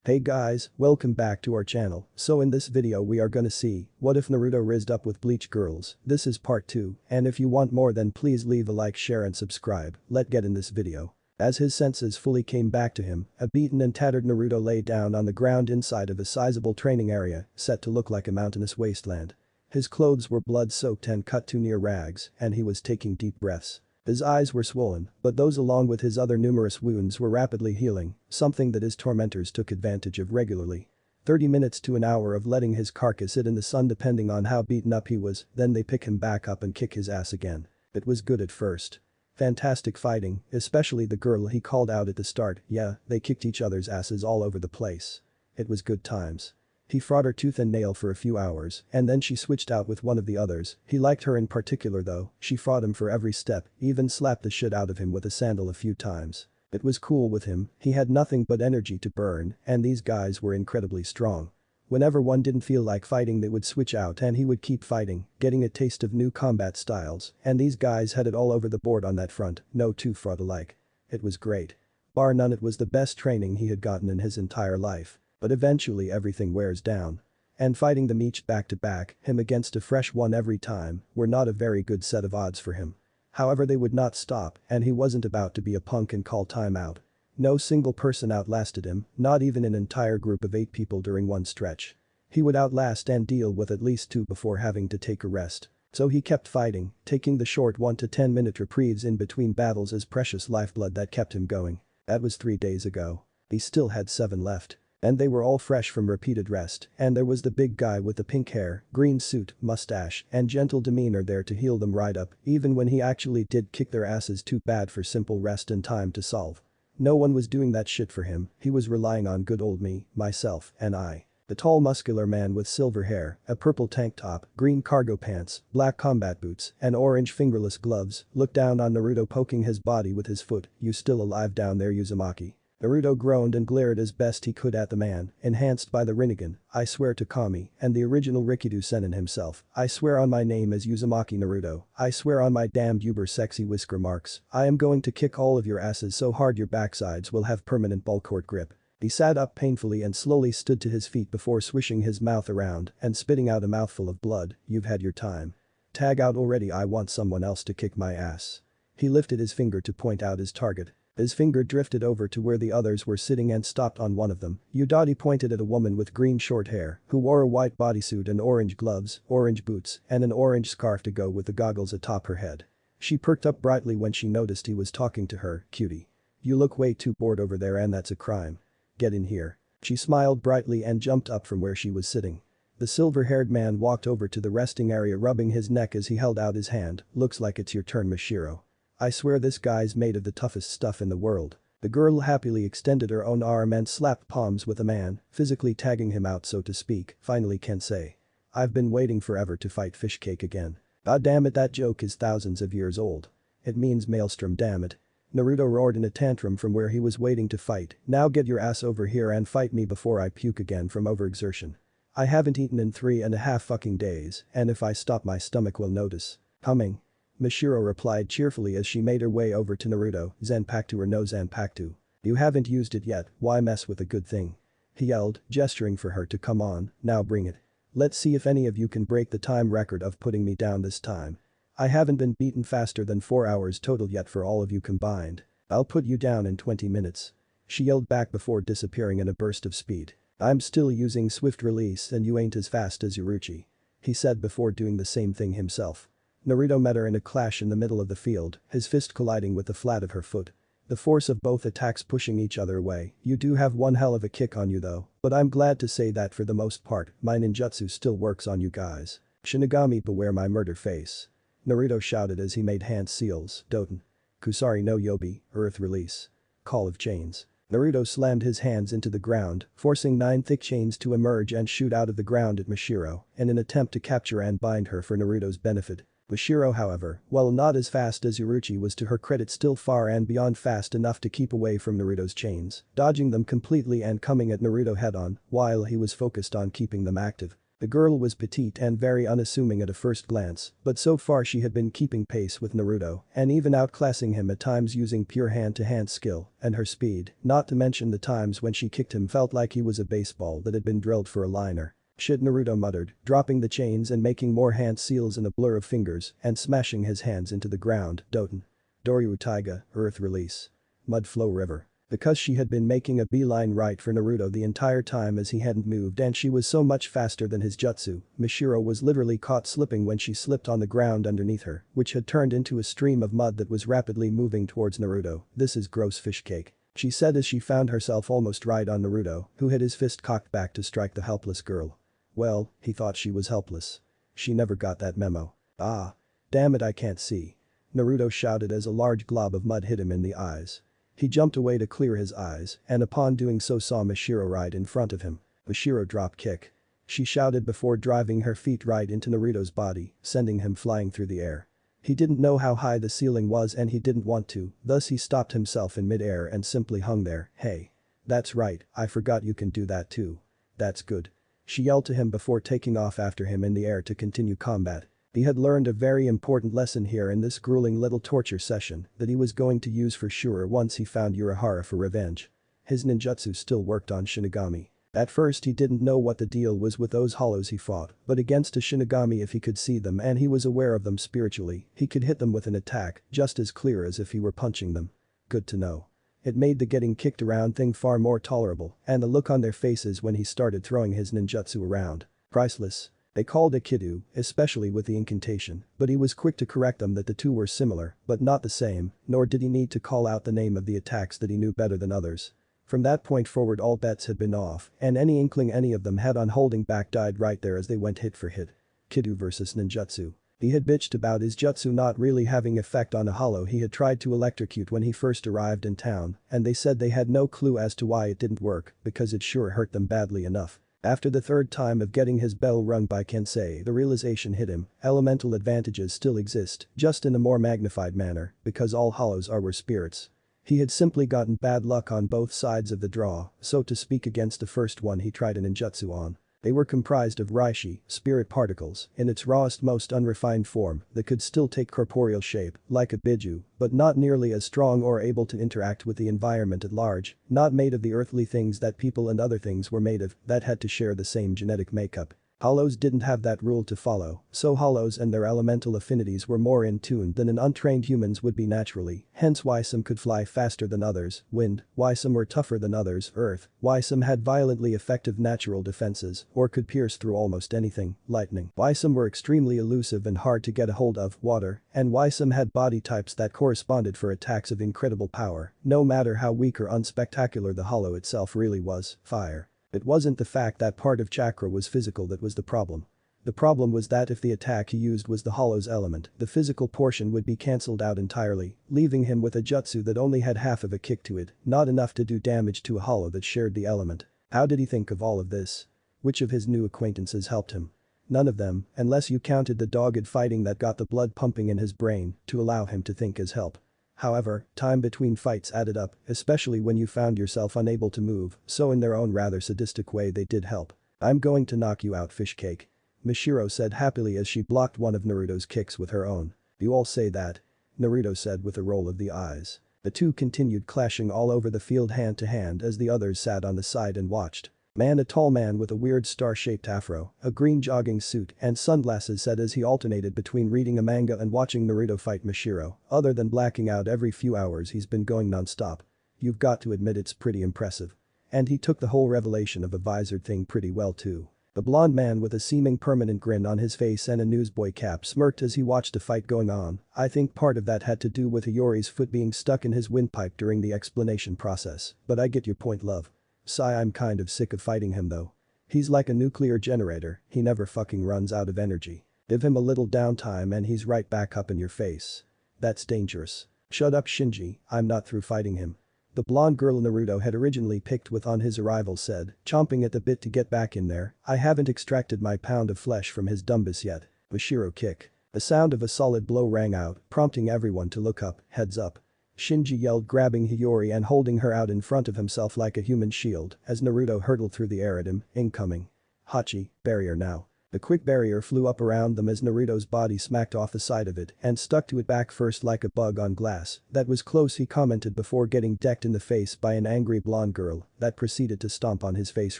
Hey guys, welcome back to our channel. So in this video we are gonna see, what if Naruto rizzed up with Bleach girls? This is part 2, and if you want more then please leave a like, share and subscribe. Let's get in this video. As his senses fully came back to him, a beaten and tattered Naruto lay down on the ground inside of a sizable training area, set to look like a mountainous wasteland. His clothes were blood-soaked and cut to near rags, and he was taking deep breaths. His eyes were swollen, but those along with his other numerous wounds were rapidly healing, something that his tormentors took advantage of regularly. 30 minutes to an hour of letting his carcass sit in the sun depending on how beaten up he was, then they pick him back up and kick his ass again. It was good at first. Fantastic fighting, especially the girl he called out at the start, yeah, they kicked each other's asses all over the place. It was good times. He fought her tooth and nail for a few hours, and then she switched out with one of the others. He liked her in particular though, she fought him for every step, even slapped the shit out of him with a sandal a few times. It was cool with him, he had nothing but energy to burn, and these guys were incredibly strong. Whenever one didn't feel like fighting they would switch out and he would keep fighting, getting a taste of new combat styles, and these guys had it all over the board on that front, no two fought alike. It was great. Bar none, it was the best training he had gotten in his entire life. But eventually everything wears down. And fighting them each back to back, him against a fresh one every time, were not a very good set of odds for him. However, they would not stop, and he wasn't about to be a punk and call time out. No single person outlasted him, not even an entire group of 8 people during one stretch. He would outlast and deal with at least 2 before having to take a rest. So he kept fighting, taking the short 1 to 10 minute reprieves in between battles as precious lifeblood that kept him going. That was 3 days ago. He still had 7 left. And they were all fresh from repeated rest, and there was the big guy with the pink hair, green suit, mustache, and gentle demeanor there to heal them right up, even when he actually did kick their asses too bad for simple rest and time to solve. No one was doing that shit for him, he was relying on good old me, myself, and I. The tall muscular man with silver hair, a purple tank top, green cargo pants, black combat boots, and orange fingerless gloves, looked down on Naruto poking his body with his foot. "You still alive down there, Uzumaki?" Naruto groaned and glared as best he could at the man, enhanced by the Rinnegan, "I swear to Kami, and the original Rikido Sennin himself, I swear on my name as Uzumaki Naruto, I swear on my damned uber sexy whisker marks, I am going to kick all of your asses so hard your backsides will have permanent ball court grip." He sat up painfully and slowly stood to his feet before swishing his mouth around and spitting out a mouthful of blood. "You've had your time. Tag out already, I want someone else to kick my ass." He lifted his finger to point out his target. His finger drifted over to where the others were sitting and stopped on one of them. Udadi pointed at a woman with green short hair who wore a white bodysuit and orange gloves, orange boots, and an orange scarf to go with the goggles atop her head. She perked up brightly when she noticed he was talking to her. "Cutie. You look way too bored over there and that's a crime. Get in here." She smiled brightly and jumped up from where she was sitting. The silver-haired man walked over to the resting area rubbing his neck as he held out his hand. "Looks like it's your turn, Mashiro. I swear this guy's made of the toughest stuff in the world." The girl happily extended her own arm and slapped palms with the man, physically tagging him out so to speak. "Finally can say. I've been waiting forever to fight Fishcake again. God damn it, that joke is thousands of years old. It means Maelstrom, damn it." Naruto roared in a tantrum from where he was waiting to fight. "Now get your ass over here and fight me before I puke again from overexertion. I haven't eaten in 3.5 fucking days, and if I stop my stomach will notice. Coming." Mashiro replied cheerfully as she made her way over to Naruto. "Zanpakuto or no Zanpakuto? You haven't used it yet, why mess with a good thing?" he yelled, gesturing for her to come on. "Now bring it. Let's see if any of you can break the time record of putting me down this time. I haven't been beaten faster than 4 hours total yet for all of you combined. I'll put you down in 20 minutes. She yelled back before disappearing in a burst of speed. "I'm still using swift release and you ain't as fast as Uruchi," he said before doing the same thing himself. Naruto met her in a clash in the middle of the field, his fist colliding with the flat of her foot. The force of both attacks pushing each other away. "You do have one hell of a kick on you though, but I'm glad to say that for the most part, my ninjutsu still works on you guys. Shinigami beware my murder face." Naruto shouted as he made hand seals. "Doten. Kusari no Yobi, earth release. Call of chains." Naruto slammed his hands into the ground, forcing 9 thick chains to emerge and shoot out of the ground at Mashiro in an attempt to capture and bind her for Naruto's benefit. Mashiro, however, while not as fast as Uruchi, was to her credit still far and beyond fast enough to keep away from Naruto's chains, dodging them completely and coming at Naruto head-on while he was focused on keeping them active. The girl was petite and very unassuming at a first glance, but so far she had been keeping pace with Naruto and even outclassing him at times using pure hand-to-hand skill and her speed, not to mention the times when she kicked him felt like he was a baseball that had been drilled for a liner. Shit, Naruto muttered, dropping the chains and making more hand seals in a blur of fingers and smashing his hands into the ground. Doten. Doryu Taiga, Earth Release. Mud Flow River. Because she had been making a beeline right for Naruto the entire time as he hadn't moved and she was so much faster than his jutsu, Mishiro was literally caught slipping when she slipped on the ground underneath her, which had turned into a stream of mud that was rapidly moving towards Naruto. This is gross fish cake, she said as she found herself almost right on Naruto, who had his fist cocked back to strike the helpless girl. Well, he thought she was helpless. She never got that memo. Ah. Damn it, I can't see. Naruto shouted as a large glob of mud hit him in the eyes. He jumped away to clear his eyes and upon doing so saw Mishiro right in front of him. Mishiro drop kick. She shouted before driving her feet right into Naruto's body, sending him flying through the air. He didn't know how high the ceiling was and he didn't want to, thus he stopped himself in mid-air and simply hung there. Hey. That's right, I forgot you can do that too. That's good. She yelled to him before taking off after him in the air to continue combat. He had learned a very important lesson here in this grueling little torture session that he was going to use for sure once he found Urahara for revenge. His ninjutsu still worked on Shinigami. At first he didn't know what the deal was with those hollows he fought, but against a Shinigami if he could see them and he was aware of them spiritually, he could hit them with an attack just as clear as if he were punching them. Good to know. It made the getting kicked around thing far more tolerable and the look on their faces when he started throwing his ninjutsu around. Priceless. They called it Kidu, especially with the incantation, but he was quick to correct them that the two were similar, but not the same, nor did he need to call out the name of the attacks that he knew better than others. From that point forward all bets had been off, and any inkling any of them had on holding back died right there as they went hit for hit. Kidu versus ninjutsu. He had bitched about his jutsu not really having effect on a hollow he had tried to electrocute when he first arrived in town, and they said they had no clue as to why it didn't work, because it sure hurt them badly enough. After the third time of getting his bell rung by Kensei, the realization hit him, elemental advantages still exist, just in a more magnified manner, because all hollows were spirits. He had simply gotten bad luck on both sides of the draw, so to speak against the first one he tried a ninjutsu on. They were comprised of Reishi, spirit particles, in its rawest most unrefined form that could still take corporeal shape, like a biju, but not nearly as strong or able to interact with the environment at large, not made of the earthly things that people and other things were made of, that had to share the same genetic makeup. Hollows didn't have that rule to follow, so hollows and their elemental affinities were more in tune than an untrained humans would be naturally, hence why some could fly faster than others, wind, why some were tougher than others, earth, why some had violently effective natural defenses or could pierce through almost anything, lightning, why some were extremely elusive and hard to get a hold of, water, and why some had body types that corresponded for attacks of incredible power, no matter how weak or unspectacular the hollow itself really was, fire. It wasn't the fact that part of chakra was physical that was the problem. The problem was that if the attack he used was the hollow's element, the physical portion would be cancelled out entirely, leaving him with a jutsu that only had half of a kick to it, not enough to do damage to a hollow that shared the element. How did he think of all of this? Which of his new acquaintances helped him? None of them, unless you counted the dogged fighting that got the blood pumping in his brain to allow him to think as help. However, time between fights added up, especially when you found yourself unable to move, so in their own rather sadistic way they did help. I'm going to knock you out, fish cake. Mishiro said happily as she blocked one of Naruto's kicks with her own. You all say that? Naruto said with a roll of the eyes. The two continued clashing all over the field hand to hand as the others sat on the side and watched. Man, a tall man with a weird star-shaped afro, a green jogging suit and sunglasses said as he alternated between reading a manga and watching Naruto fight Mishiro, other than blacking out every few hours he's been going non-stop. You've got to admit it's pretty impressive. And he took the whole revelation of a visored thing pretty well too. The blonde man with a seeming permanent grin on his face and a newsboy cap smirked as he watched the fight going on. I think part of that had to do with Hiyori's foot being stuck in his windpipe during the explanation process, but I get your point, love. Sigh, I'm kind of sick of fighting him though. He's like a nuclear generator, he never fucking runs out of energy. Give him a little downtime and he's right back up in your face. That's dangerous. Shut up, Shinji, I'm not through fighting him. The blonde girl Naruto had originally picked with on his arrival said, chomping at the bit to get back in there, I haven't extracted my pound of flesh from his dumbus yet. Mishiro kick. The sound of a solid blow rang out, prompting everyone to look up, heads up. Shinji yelled, grabbing Hiyori and holding her out in front of himself like a human shield as Naruto hurtled through the air at him, incoming. Hachi, barrier now. The quick barrier flew up around them as Naruto's body smacked off the side of it and stuck to it back first like a bug on glass. That was close, he commented before getting decked in the face by an angry blonde girl that proceeded to stomp on his face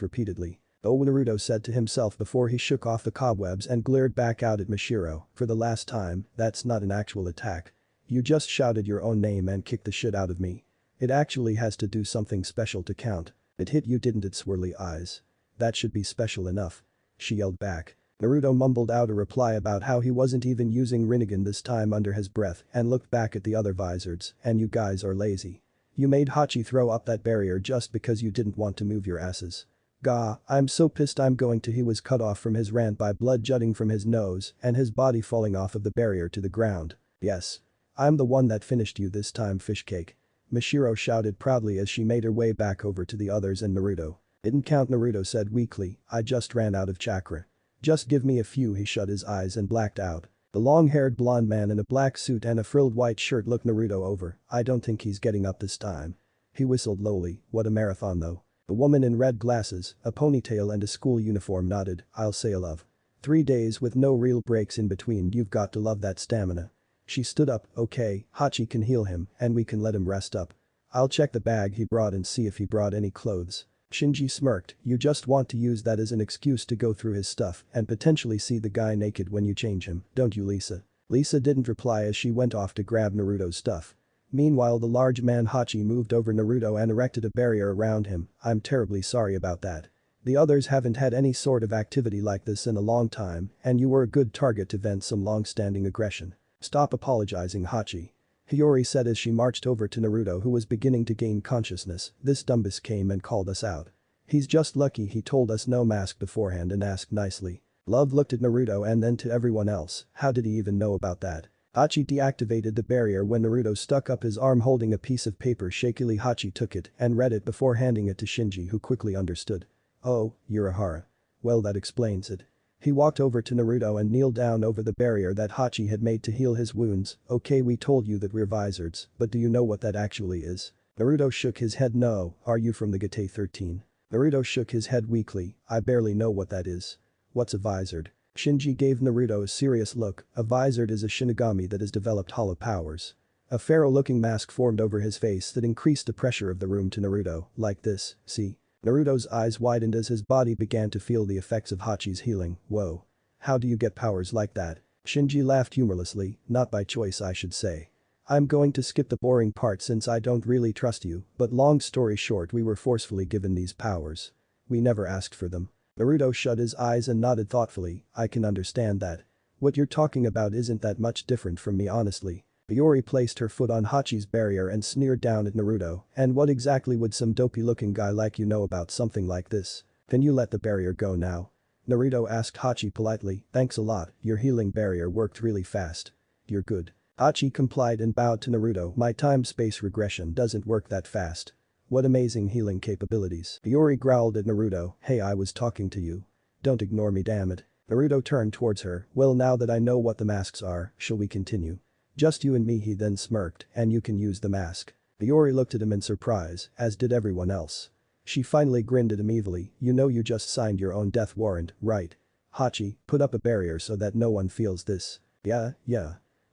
repeatedly. Oh, Naruto said to himself before he shook off the cobwebs and glared back out at Mashiro. For the last time, that's not an actual attack. You just shouted your own name and kicked the shit out of me. It actually has to do something special to count. It hit you, didn't it, swirly eyes? That should be special enough. She yelled back. Naruto mumbled out a reply about how he wasn't even using Rinnegan this time under his breath and looked back at the other Vizards. And you guys are lazy. You made Hachi throw up that barrier just because you didn't want to move your asses. Gah, I'm so pissed I'm going to. He was cut off from his rant by blood jutting from his nose and his body falling off of the barrier to the ground. Yes. I'm the one that finished you this time, fishcake. Mashiro shouted proudly as she made her way back over to the others and Naruto. Didn't count, Naruto said weakly, I just ran out of chakra. Just give me a few. He shut his eyes and blacked out. The long-haired blonde man in a black suit and a frilled white shirt looked Naruto over. I don't think he's getting up this time. He whistled lowly. What a marathon though. The woman in red glasses, a ponytail and a school uniform nodded. I'll say a love. 3 days with no real breaks in between. You've got to love that stamina. She stood up. Okay, Hachi can heal him and we can let him rest up. I'll check the bag he brought and see if he brought any clothes. Shinji smirked. You just want to use that as an excuse to go through his stuff and potentially see the guy naked when you change him, don't you, Lisa? Lisa didn't reply as she went off to grab Naruto's stuff. Meanwhile, the large man Hachi moved over Naruto and erected a barrier around him. I'm terribly sorry about that. The others haven't had any sort of activity like this in a long time and you were a good target to vent some long-standing aggression. Stop apologizing, Hachi. Hiyori said as she marched over to Naruto, who was beginning to gain consciousness. This dumbass came and called us out. He's just lucky he told us no mask beforehand and asked nicely. Love looked at Naruto and then to everyone else. How did he even know about that? Hachi deactivated the barrier when Naruto stuck up his arm holding a piece of paper. Shakily Hachi took it and read it before handing it to Shinji, who quickly understood. Oh, Urahara. Well, that explains it. He walked over to Naruto and kneeled down over the barrier that Hachi had made to heal his wounds. Okay, we told you that we're Vizards, but do you know what that actually is? Naruto shook his head. No, are you from the Gate 13? Naruto shook his head weakly. I barely know what that is. What's a Vizard? Shinji gave Naruto a serious look. A Vizard is a Shinigami that has developed hollow powers. A pharaoh-looking mask formed over his face that increased the pressure of the room to Naruto. Like this, see? Naruto's eyes widened as his body began to feel the effects of Hachi's healing. Whoa. How do you get powers like that? Shinji laughed humorlessly. Not by choice, I should say. I'm going to skip the boring part since I don't really trust you, but long story short, we were forcefully given these powers. We never asked for them. Naruto shut his eyes and nodded thoughtfully. I can understand that. What you're talking about isn't that much different from me, honestly. Hiyori placed her foot on Hachi's barrier and sneered down at Naruto. And what exactly would some dopey-looking guy like you know about something like this? Can you let the barrier go now? Naruto asked Hachi politely. Thanks a lot, your healing barrier worked really fast. You're good. Hachi complied and bowed to Naruto. My time-space regression doesn't work that fast. What amazing healing capabilities. Hiyori growled at Naruto. Hey, I was talking to you. Don't ignore me, damn it. Naruto turned towards her. Well, now that I know what the masks are, shall we continue? Just you and me, he then smirked, and you can use the mask. Hiyori looked at him in surprise, as did everyone else. She finally grinned at him evilly. You know you just signed your own death warrant, right? Hachi, put up a barrier so that no one feels this. Yeah.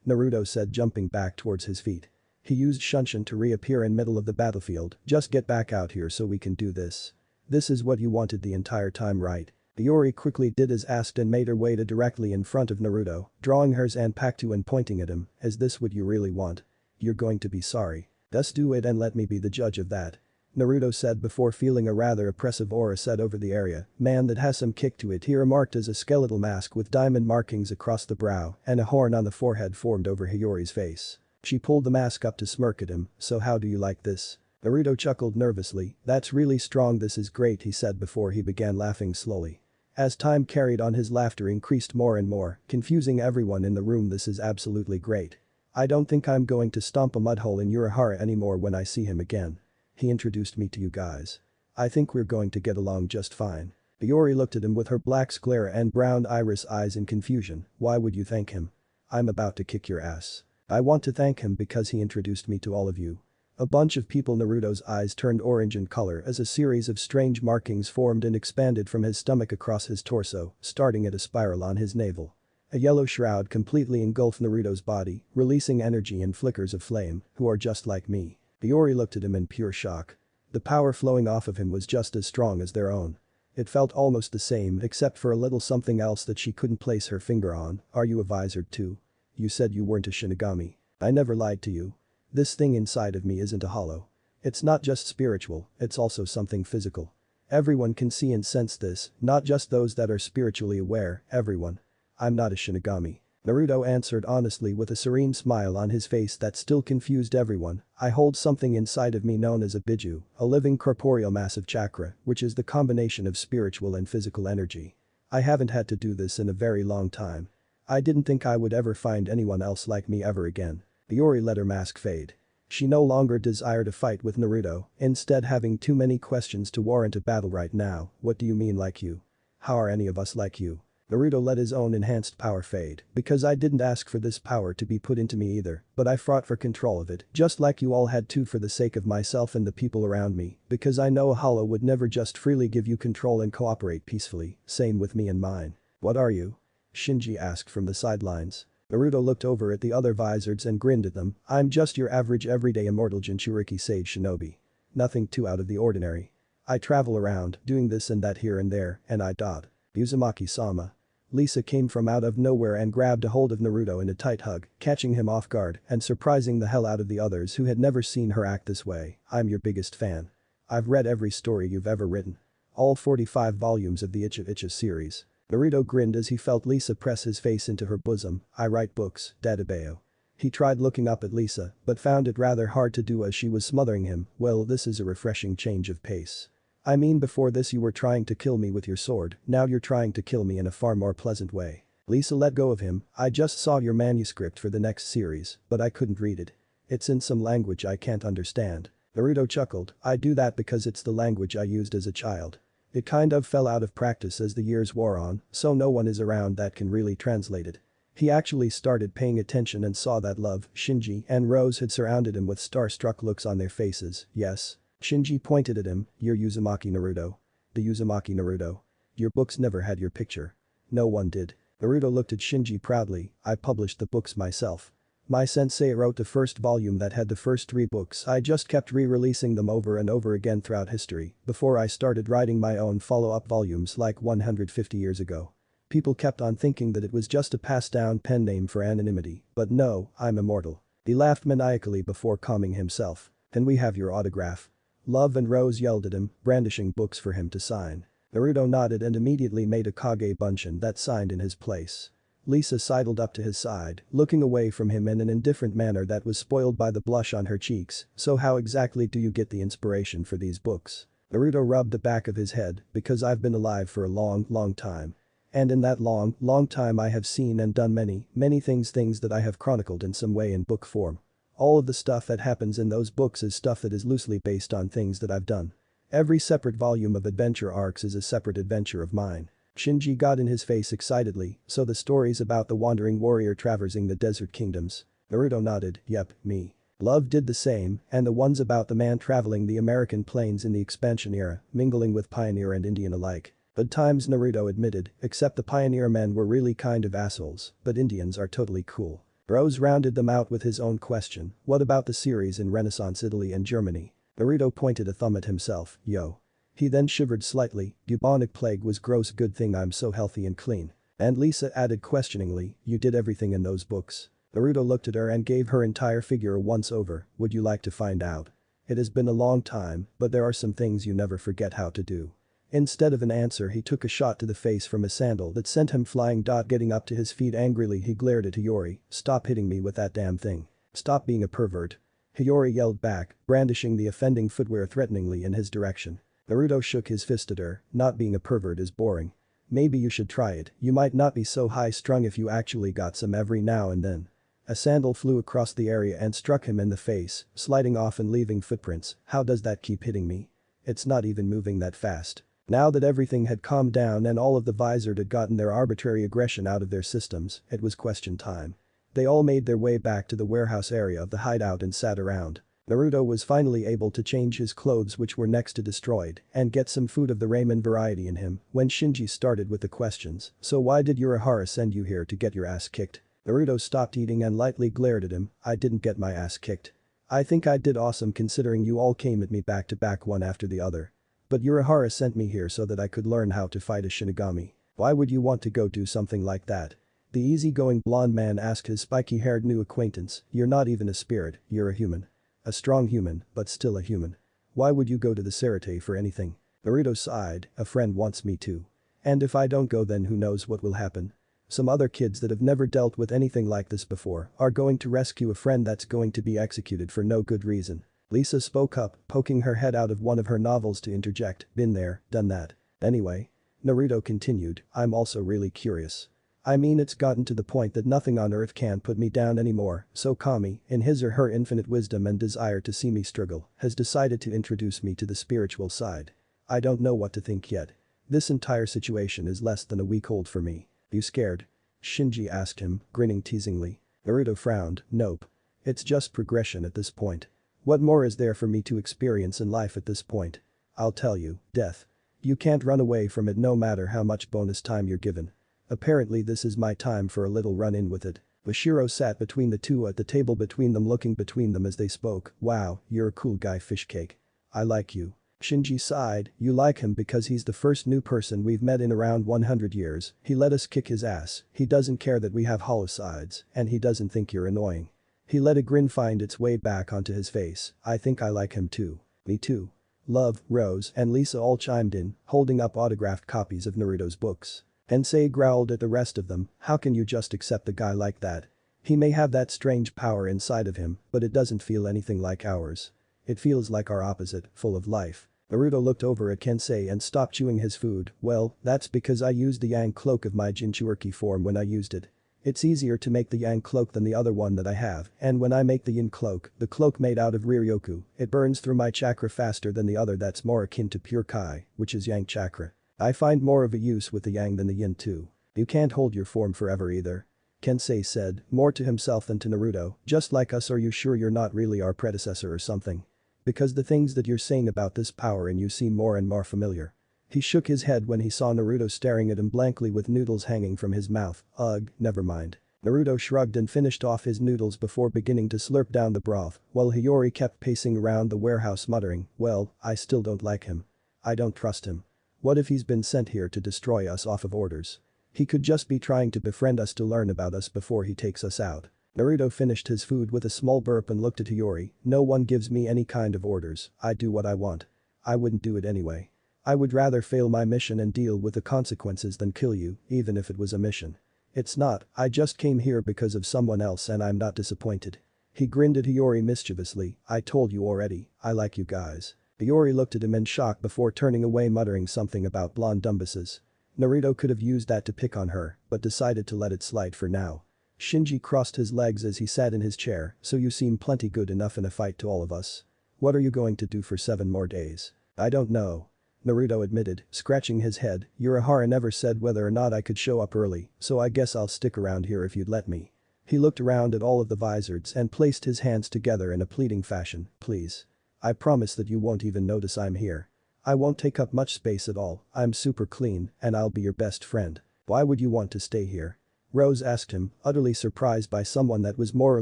Naruto said, jumping back towards his feet. He used Shunshin to reappear in middle of the battlefield. Just get back out here so we can do this. This is what you wanted the entire time, right? Hiyori quickly did as asked and made her way to directly in front of Naruto, drawing her Zanpakuto and pointing at him. Is this what you really want? You're going to be sorry. Thus do it and let me be the judge of that. Naruto said before feeling a rather oppressive aura set over the area. Man, that has some kick to it, he remarked as a skeletal mask with diamond markings across the brow and a horn on the forehead formed over Hiyori's face. She pulled the mask up to smirk at him. So how do you like this? Naruto chuckled nervously. That's really strong, this is great, he said before he began laughing slowly. As time carried on, his laughter increased more and more, confusing everyone in the room. This is absolutely great. I don't think I'm going to stomp a mudhole in Urahara anymore when I see him again. He introduced me to you guys. I think we're going to get along just fine. Hiyori looked at him with her black sclera and brown iris eyes in confusion. Why would you thank him? I'm about to kick your ass. I want to thank him because he introduced me to all of you. A bunch of people. Naruto's eyes turned orange in color as a series of strange markings formed and expanded from his stomach across his torso, starting at a spiral on his navel. A yellow shroud completely engulfed Naruto's body, releasing energy and flickers of flame, who are just like me. Iori looked at him in pure shock. The power flowing off of him was just as strong as their own. It felt almost the same except for a little something else that she couldn't place her finger on. Are you a Vizard too? You said you weren't a Shinigami. I never lied to you. This thing inside of me isn't a hollow. It's not just spiritual, it's also something physical. Everyone can see and sense this, not just those that are spiritually aware, everyone. I'm not a Shinigami. Naruto answered honestly with a serene smile on his face that still confused everyone. I hold something inside of me known as a Biju, a living corporeal mass of chakra, which is the combination of spiritual and physical energy. I haven't had to do this in a very long time. I didn't think I would ever find anyone else like me ever again. Iori let her mask fade. She no longer desired a fight with Naruto, instead having too many questions to warrant a battle right now. What do you mean like you? How are any of us like you? Naruto let his own enhanced power fade, because I didn't ask for this power to be put into me either, but I fought for control of it, just like you all had to for the sake of myself and the people around me, because I know a hollow would never just freely give you control and cooperate peacefully, same with me and mine. What are you? Shinji asked from the sidelines. Naruto looked over at the other Vizards and grinned at them. I'm just your average everyday immortal Jinchuriki Sage Shinobi. Nothing too out of the ordinary. I travel around, doing this and that here and there, and I dot. Uzumaki-sama. Lisa came from out of nowhere and grabbed a hold of Naruto in a tight hug, catching him off guard and surprising the hell out of the others who had never seen her act this way. I'm your biggest fan. I've read every story you've ever written. All 45 volumes of the Icha Icha series. Naruto grinned as he felt Lisa press his face into her bosom. I write books, Dadabeo. He tried looking up at Lisa, but found it rather hard to do as she was smothering him. Well, this is a refreshing change of pace. I mean, before this you were trying to kill me with your sword, now you're trying to kill me in a far more pleasant way. Lisa let go of him. I just saw your manuscript for the next series, but I couldn't read it. It's in some language I can't understand. Naruto chuckled. I do that because it's the language I used as a child. It kind of fell out of practice as the years wore on, so no one is around that can really translate it. He actually started paying attention and saw that Love, Shinji, and Rose had surrounded him with star-struck looks on their faces. Yes. Shinji pointed at him. You're Uzumaki Naruto. The Uzumaki Naruto. Your books never had your picture. No one did. Naruto looked at Shinji proudly. I published the books myself. My sensei wrote the first volume that had the first 3 books. I just kept re-releasing them over and over again throughout history before I started writing my own follow-up volumes like 150 years ago. People kept on thinking that it was just a passed-down pen name for anonymity, but no, I'm immortal. He laughed maniacally before calming himself. Then we have your autograph. Love and Rose yelled at him, brandishing books for him to sign. Naruto nodded and immediately made a Kage Bunshin that signed in his place. Lisa sidled up to his side, looking away from him in an indifferent manner that was spoiled by the blush on her cheeks. So how exactly do you get the inspiration for these books? Naruto rubbed the back of his head, because I've been alive for a long time. And in that long time I have seen and done many things that I have chronicled in some way in book form. All of the stuff that happens in those books is stuff that is loosely based on things that I've done. Every separate volume of adventure arcs is a separate adventure of mine. Shinji got in his face excitedly. So the stories about the wandering warrior traversing the desert kingdoms. Naruto nodded. Yep, me. Love did the same, and the ones about the man traveling the American plains in the expansion era, mingling with pioneer and Indian alike. At times Naruto admitted, except the pioneer men were really kind of assholes, but Indians are totally cool. Rose rounded them out with his own question. What about the series in Renaissance Italy and Germany? Naruto pointed a thumb at himself. Yo. He then shivered slightly. Bubonic plague was gross, good thing I'm so healthy and clean. And Lisa added questioningly, you did everything in those books. Naruto looked at her and gave her entire figure a once over. Would you like to find out? It has been a long time, but there are some things you never forget how to do. Instead of an answer, he took a shot to the face from a sandal that sent him flying. Getting up to his feet angrily, he glared at Hiyori. Stop hitting me with that damn thing. Stop being a pervert. Hiyori yelled back, brandishing the offending footwear threateningly in his direction. Naruto shook his fist at her. Not being a pervert is boring. Maybe you should try it. You might not be so high-strung if you actually got some every now and then. A sandal flew across the area and struck him in the face, sliding off and leaving footprints. How does that keep hitting me? It's not even moving that fast. Now that everything had calmed down and all of the Vizard had gotten their arbitrary aggression out of their systems, it was question time. They all made their way back to the warehouse area of the hideout and sat around. Naruto was finally able to change his clothes which were next to destroyed and get some food of the ramen variety in him when Shinji started with the questions. So why did Urahara send you here to get your ass kicked? Naruto stopped eating and lightly glared at him. I didn't get my ass kicked. I think I did awesome considering you all came at me back to back one after the other. But Urahara sent me here so that I could learn how to fight a Shinigami. Why would you want to go do something like that? The easygoing blonde man asked his spiky-haired new acquaintance. You're not even a spirit, you're a human. A strong human, but still a human. Why would you go to the Sarate for anything? Naruto sighed, a friend wants me to. And if I don't go then who knows what will happen. Some other kids that have never dealt with anything like this before are going to rescue a friend that's going to be executed for no good reason. Lisa spoke up, poking her head out of one of her novels to interject, been there, done that. Anyway. Naruto continued, I'm also really curious. I mean it's gotten to the point that nothing on earth can put me down anymore, so Kami, in his or her infinite wisdom and desire to see me struggle, has decided to introduce me to the spiritual side. I don't know what to think yet. This entire situation is less than a week old for me. You scared? Shinji asked him, grinning teasingly. Naruto frowned, nope. It's just progression at this point. What more is there for me to experience in life at this point? I'll tell you, death. You can't run away from it no matter how much bonus time you're given. Apparently this is my time for a little run-in with it. Bashiro sat between the two at the table between them looking between them as they spoke. Wow, you're a cool guy fishcake. I like you. Shinji sighed, you like him because he's the first new person we've met in around 100 years, he let us kick his ass, he doesn't care that we have hollow sides, and he doesn't think you're annoying. He let a grin find its way back onto his face, I think I like him too. Me too. Love, Rose, and Lisa all chimed in, holding up autographed copies of Naruto's books. Tensei growled at the rest of them, how can you just accept a guy like that? He may have that strange power inside of him, but it doesn't feel anything like ours. It feels like our opposite, full of life. Naruto looked over at Kensei and stopped chewing his food, well, that's because I used the Yang cloak of my Jinchuriki form when I used it. It's easier to make the Yang cloak than the other one that I have, and when I make the Yin cloak, the cloak made out of Riryoku, it burns through my chakra faster than the other that's more akin to pure Kai, which is Yang chakra. I find more of a use with the Yang than the Yin too. You can't hold your form forever either. Kensei said, more to himself than to Naruto, just like us, are you sure you're not really our predecessor or something? Because the things that you're saying about this power in you seem more and more familiar. He shook his head when he saw Naruto staring at him blankly with noodles hanging from his mouth. Ugh, never mind. Naruto shrugged and finished off his noodles before beginning to slurp down the broth, while Hiyori kept pacing around the warehouse muttering, well, I still don't like him. I don't trust him. What if he's been sent here to destroy us off of orders? He could just be trying to befriend us to learn about us before he takes us out. Naruto finished his food with a small burp and looked at Hiyori, no one gives me any kind of orders, I do what I want. I wouldn't do it anyway. I would rather fail my mission and deal with the consequences than kill you, even if it was a mission. It's not, I just came here because of someone else and I'm not disappointed. He grinned at Hiyori mischievously, I told you already, I like you guys. Hiyori looked at him in shock before turning away muttering something about blonde dumbuses. Naruto could have used that to pick on her, but decided to let it slide for now. Shinji crossed his legs as he sat in his chair, so you seem plenty good enough in a fight to all of us. What are you going to do for 7 more days? I don't know. Naruto admitted, scratching his head, Urahara never said whether or not I could show up early, so I guess I'll stick around here if you'd let me. He looked around at all of the visors and placed his hands together in a pleading fashion, please. I promise that you won't even notice I'm here. I won't take up much space at all, I'm super clean, and I'll be your best friend. Why would you want to stay here? Rose asked him, utterly surprised by someone that was more or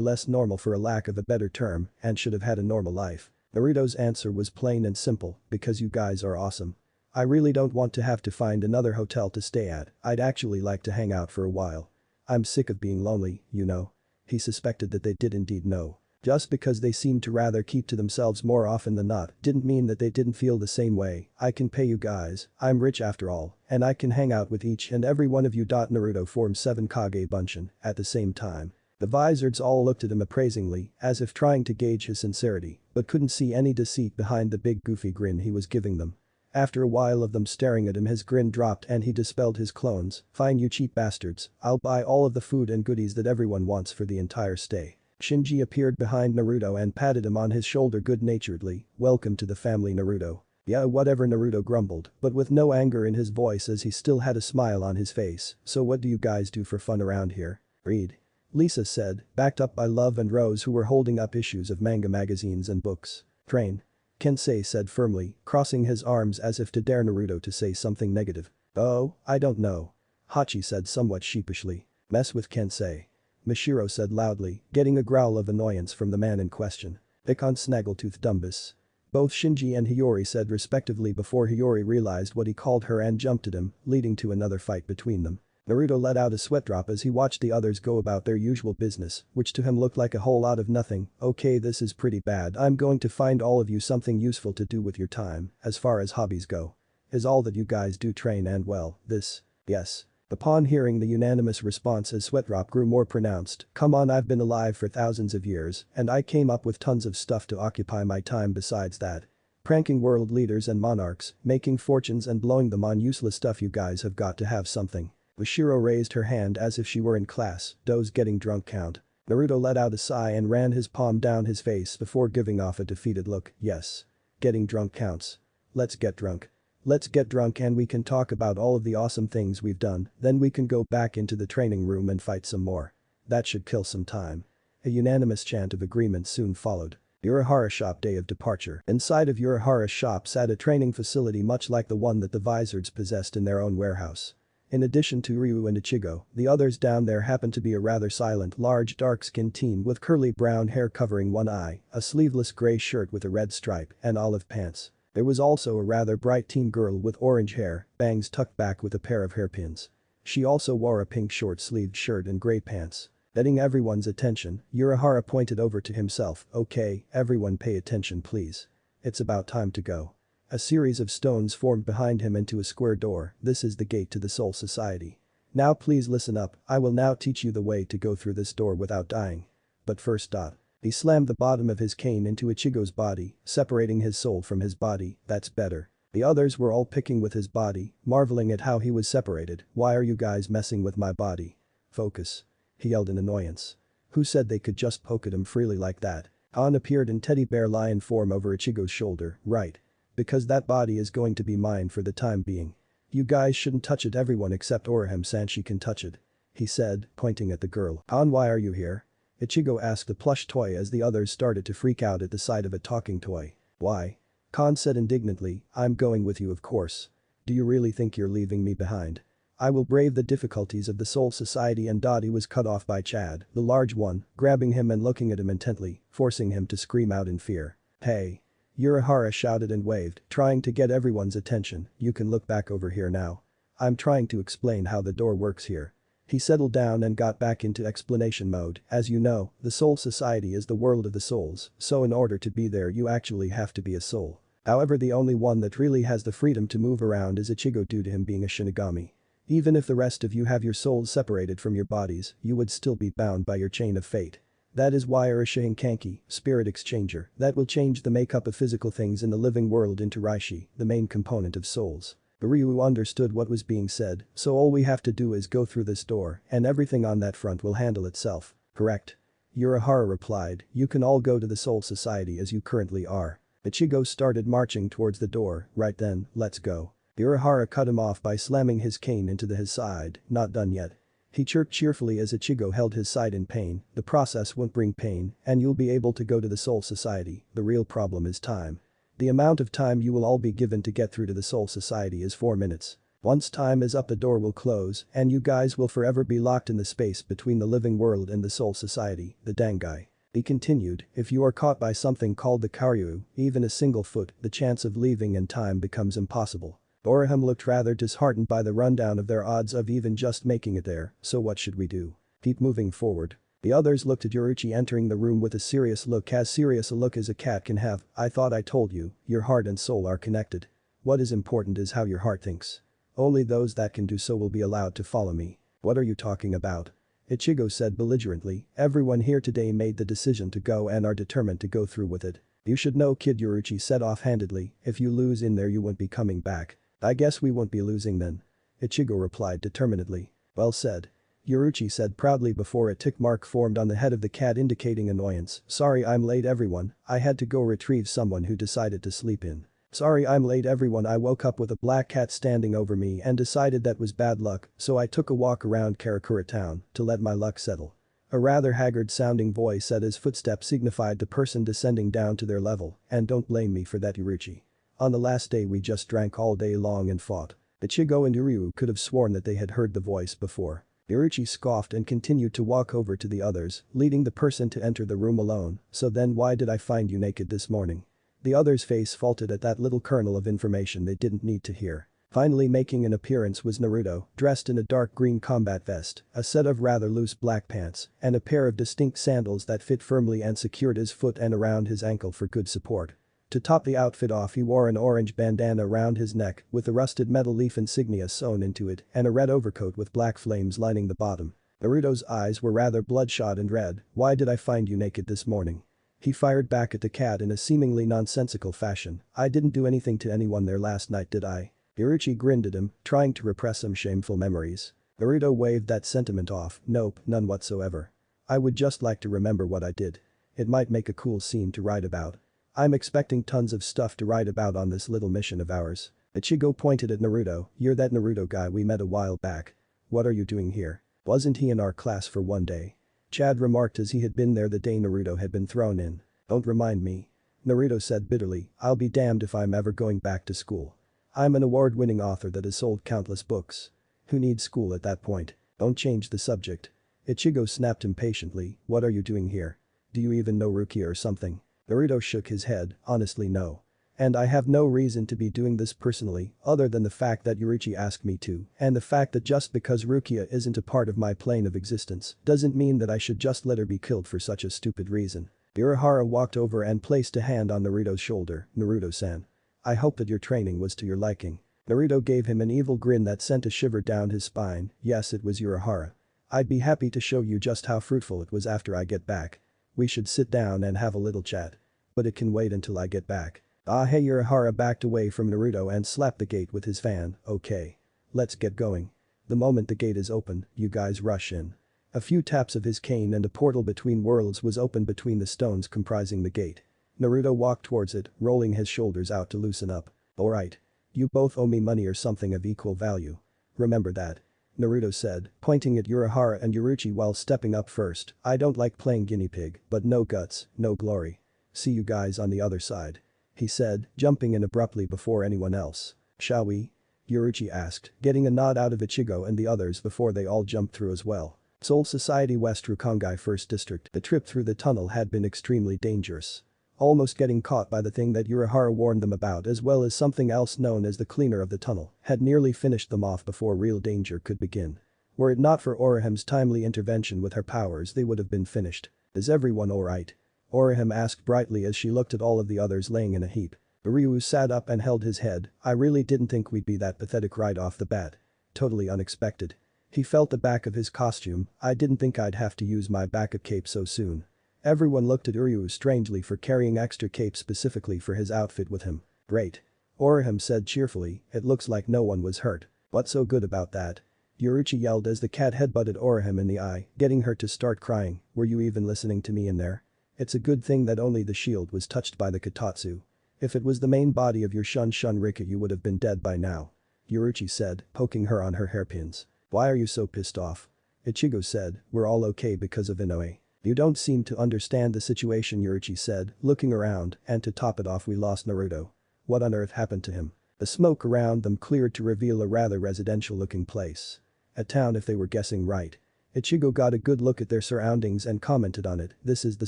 less normal for a lack of a better term and should have had a normal life. Naruto's answer was plain and simple, because you guys are awesome. I really don't want to have to find another hotel to stay at, I'd actually like to hang out for a while. I'm sick of being lonely, you know. He suspected that they did indeed know. Just because they seemed to rather keep to themselves more often than not didn't mean that they didn't feel the same way. I can pay you guys, I'm rich after all, and I can hang out with each and every one of you. Naruto formed 7 Kage Bunshin at the same time. The Vizards all looked at him appraisingly, as if trying to gauge his sincerity, but couldn't see any deceit behind the big goofy grin he was giving them. After a while of them staring at him, his grin dropped and he dispelled his clones. Fine, you cheap bastards, I'll buy all of the food and goodies that everyone wants for the entire stay. Shinji appeared behind Naruto and patted him on his shoulder good-naturedly, welcome to the family, Naruto. Yeah, whatever, Naruto grumbled, but with no anger in his voice as he still had a smile on his face. So what do you guys do for fun around here? Read. Lisa said, backed up by Love and Rose who were holding up issues of manga magazines and books. Train. Kensei said firmly, crossing his arms as if to dare Naruto to say something negative. Oh, I don't know. Hachi said somewhat sheepishly. Mess with Kensei. Mishiro said loudly, getting a growl of annoyance from the man in question. Pick on Snaggletooth Dumbus. Both Shinji and Hiyori said respectively before Hiyori realized what he called her and jumped at him, leading to another fight between them. Naruto let out a sweat drop as he watched the others go about their usual business, which to him looked like a whole lot of nothing. Okay, this is pretty bad. I'm going to find all of you something useful to do with your time, as far as hobbies go. Is all that you guys do train and well, this? Yes. Upon hearing the unanimous response his sweat drop grew more pronounced. Come on, I've been alive for thousands of years, and I came up with tons of stuff to occupy my time besides that. Pranking world leaders and monarchs, making fortunes and blowing them on useless stuff. You guys have got to have something. Mishiro raised her hand as if she were in class. Does getting drunk count? Naruto let out a sigh and ran his palm down his face before giving off a defeated look. Yes. Getting drunk counts. Let's get drunk. Let's get drunk and we can talk about all of the awesome things we've done, then we can go back into the training room and fight some more. That should kill some time. A unanimous chant of agreement soon followed. Urahara Shop day of departure. Inside of Urahara's shop sat a training facility much like the one that the Vizards possessed in their own warehouse. In addition to Ryu and Ichigo, the others down there happened to be a rather silent, large, dark-skinned teen with curly brown hair covering one eye, a sleeveless gray shirt with a red stripe, and olive pants. There was also a rather bright teen girl with orange hair, bangs tucked back with a pair of hairpins. She also wore a pink short-sleeved shirt and gray pants. Getting everyone's attention, Urahara pointed over to himself. Okay, everyone pay attention please. It's about time to go. A series of stones formed behind him into a square door. This is the gate to the Soul Society. Now please listen up, I will now teach you the way to go through this door without dying. But first. He slammed the bottom of his cane into Ichigo's body, separating his soul from his body. That's better. The others were all picking with his body, marveling at how he was separated. Why are you guys messing with my body? Focus. He yelled in annoyance. Who said they could just poke at him freely like that? Han appeared in teddy bear lion form over Ichigo's shoulder. Right. Because that body is going to be mine for the time being. You guys shouldn't touch it. Everyone except Orihime-san she can touch it. He said, pointing at the girl. Han, why are you here? Ichigo asked the plush toy as the others started to freak out at the sight of a talking toy. Why? Khan said indignantly, I'm going with you of course. Do you really think you're leaving me behind? I will brave the difficulties of the Soul Society. And he was cut off by Chad, the large one, grabbing him and looking at him intently, forcing him to scream out in fear. Hey. Urahara shouted and waved, trying to get everyone's attention. You can look back over here now. I'm trying to explain how the door works here. He settled down and got back into explanation mode. As you know, the Soul Society is the world of the souls, so in order to be there you actually have to be a soul. However, the only one that really has the freedom to move around is Ichigo due to him being a Shinigami. Even if the rest of you have your souls separated from your bodies, you would still be bound by your chain of fate. That is why Arisha Kanki, spirit exchanger, that will change the makeup of physical things in the living world into Raishi, the main component of souls. Ryu understood what was being said, so all we have to do is go through this door and everything on that front will handle itself, correct? Urahara replied, you can all go to the Soul Society as you currently are. Ichigo started marching towards the door. Right then, let's go. Urahara cut him off by slamming his cane into his side. Not done yet. He chirped cheerfully as Ichigo held his side in pain. The process won't bring pain and you'll be able to go to the Soul Society. The real problem is time. The amount of time you will all be given to get through to the Soul Society is 4 minutes. Once time is up the door will close and you guys will forever be locked in the space between the living world and the Soul Society, the Dangai. He continued, if you are caught by something called the Karyu, even a single foot, the chance of leaving in time becomes impossible. Orihime looked rather disheartened by the rundown of their odds of even just making it there, so what should we do? Keep moving forward. The others looked at Yoruichi entering the room with a serious look, as serious a look as a cat can have. I thought I told you, your heart and soul are connected. What is important is how your heart thinks. Only those that can do so will be allowed to follow me. What are you talking about? Ichigo said belligerently, everyone here today made the decision to go and are determined to go through with it. You should know, kid, Yoruichi said offhandedly, if you lose in there you won't be coming back. I guess we won't be losing then. Ichigo replied determinedly. Well said. Yoruichi said proudly before a tick mark formed on the head of the cat indicating annoyance. Sorry I'm late everyone, I had to go retrieve someone who decided to sleep in. Sorry I'm late everyone, I woke up with a black cat standing over me and decided that was bad luck, so I took a walk around Karakura town to let my luck settle. A rather haggard-sounding voice said as footsteps signified the person descending down to their level, and don't blame me for that, Yuruchi. On the last day we just drank all day long and fought. Ichigo and Uryu could have sworn that they had heard the voice before. Yuruchi scoffed and continued to walk over to the others, leading the person to enter the room alone. So then why did I find you naked this morning? The other's face faltered at that little kernel of information they didn't need to hear. Finally making an appearance was Naruto, dressed in a dark green combat vest, a set of rather loose black pants, and a pair of distinct sandals that fit firmly and secured his foot and around his ankle for good support. To top the outfit off, he wore an orange bandana around his neck with a rusted metal leaf insignia sewn into it and a red overcoat with black flames lining the bottom. Naruto's eyes were rather bloodshot and red. Why did I find you naked this morning? He fired back at the cat in a seemingly nonsensical fashion. I didn't do anything to anyone there last night, did I? Yuruchi grinned at him, trying to repress some shameful memories. Naruto waved that sentiment off. Nope, none whatsoever. I would just like to remember what I did. It might make a cool scene to write about. I'm expecting tons of stuff to write about on this little mission of ours. Ichigo pointed at Naruto. You're that Naruto guy we met a while back. What are you doing here? Wasn't he in our class for one day? Chad remarked as he had been there the day Naruto had been thrown in. Don't remind me. Naruto said bitterly, I'll be damned if I'm ever going back to school. I'm an award-winning author that has sold countless books. Who needs school at that point? Don't change the subject. Ichigo snapped impatiently. What are you doing here? Do you even know Rukia or something? Naruto shook his head. Honestly, no. And I have no reason to be doing this personally other than the fact that Yuruchi asked me to, and the fact that just because Rukia isn't a part of my plane of existence doesn't mean that I should just let her be killed for such a stupid reason. Urahara walked over and placed a hand on Naruto's shoulder. Naruto-san. I hope that your training was to your liking. Naruto gave him an evil grin that sent a shiver down his spine. Yes, it was Urahara. I'd be happy to show you just how fruitful it was after I get back. We should sit down and have a little chat. But it can wait until I get back. Hey, Urahara backed away from Naruto and slapped the gate with his fan. Okay. Let's get going. The moment the gate is open, you guys rush in. A few taps of his cane and a portal between worlds was opened between the stones comprising the gate. Naruto walked towards it, rolling his shoulders out to loosen up. Alright. You both owe me money or something of equal value. Remember that. Naruto said, pointing at Urahara and Yuruchi while stepping up first. I don't like playing guinea pig, but no guts, no glory. See you guys on the other side. He said, jumping in abruptly before anyone else. Shall we? Yuruchi asked, getting a nod out of Ichigo and the others before they all jumped through as well. Soul Society West Rukongai 1st District. The trip through the tunnel had been extremely dangerous. Almost getting caught by the thing that Urahara warned them about as well as something else known as the cleaner of the tunnel had nearly finished them off before real danger could begin. Were it not for Orihim's timely intervention with her powers they would have been finished. Is everyone alright? Orihim asked brightly as she looked at all of the others laying in a heap. Ryu sat up and held his head. I really didn't think we'd be that pathetic right off the bat. Totally unexpected. He felt the back of his costume. I didn't think I'd have to use my backup cape so soon. Everyone looked at Uryu strangely for carrying extra cape specifically for his outfit with him. Great. Orihim said cheerfully, it looks like no one was hurt. What's so good about that? Yuruchi yelled as the cat headbutted Orihim in the eye, getting her to start crying. Were you even listening to me in there? It's a good thing that only the shield was touched by the Katatsu. If it was the main body of your Shun Rika you would have been dead by now. Yuruchi said, poking her on her hairpins. Why are you so pissed off? Ichigo said, we're all okay because of Inoue. You don't seem to understand the situation, Yuruchi said, looking around, and to top it off we lost Naruto. What on earth happened to him? The smoke around them cleared to reveal a rather residential-looking place. A town if they were guessing right. Ichigo got a good look at their surroundings and commented on it, this is the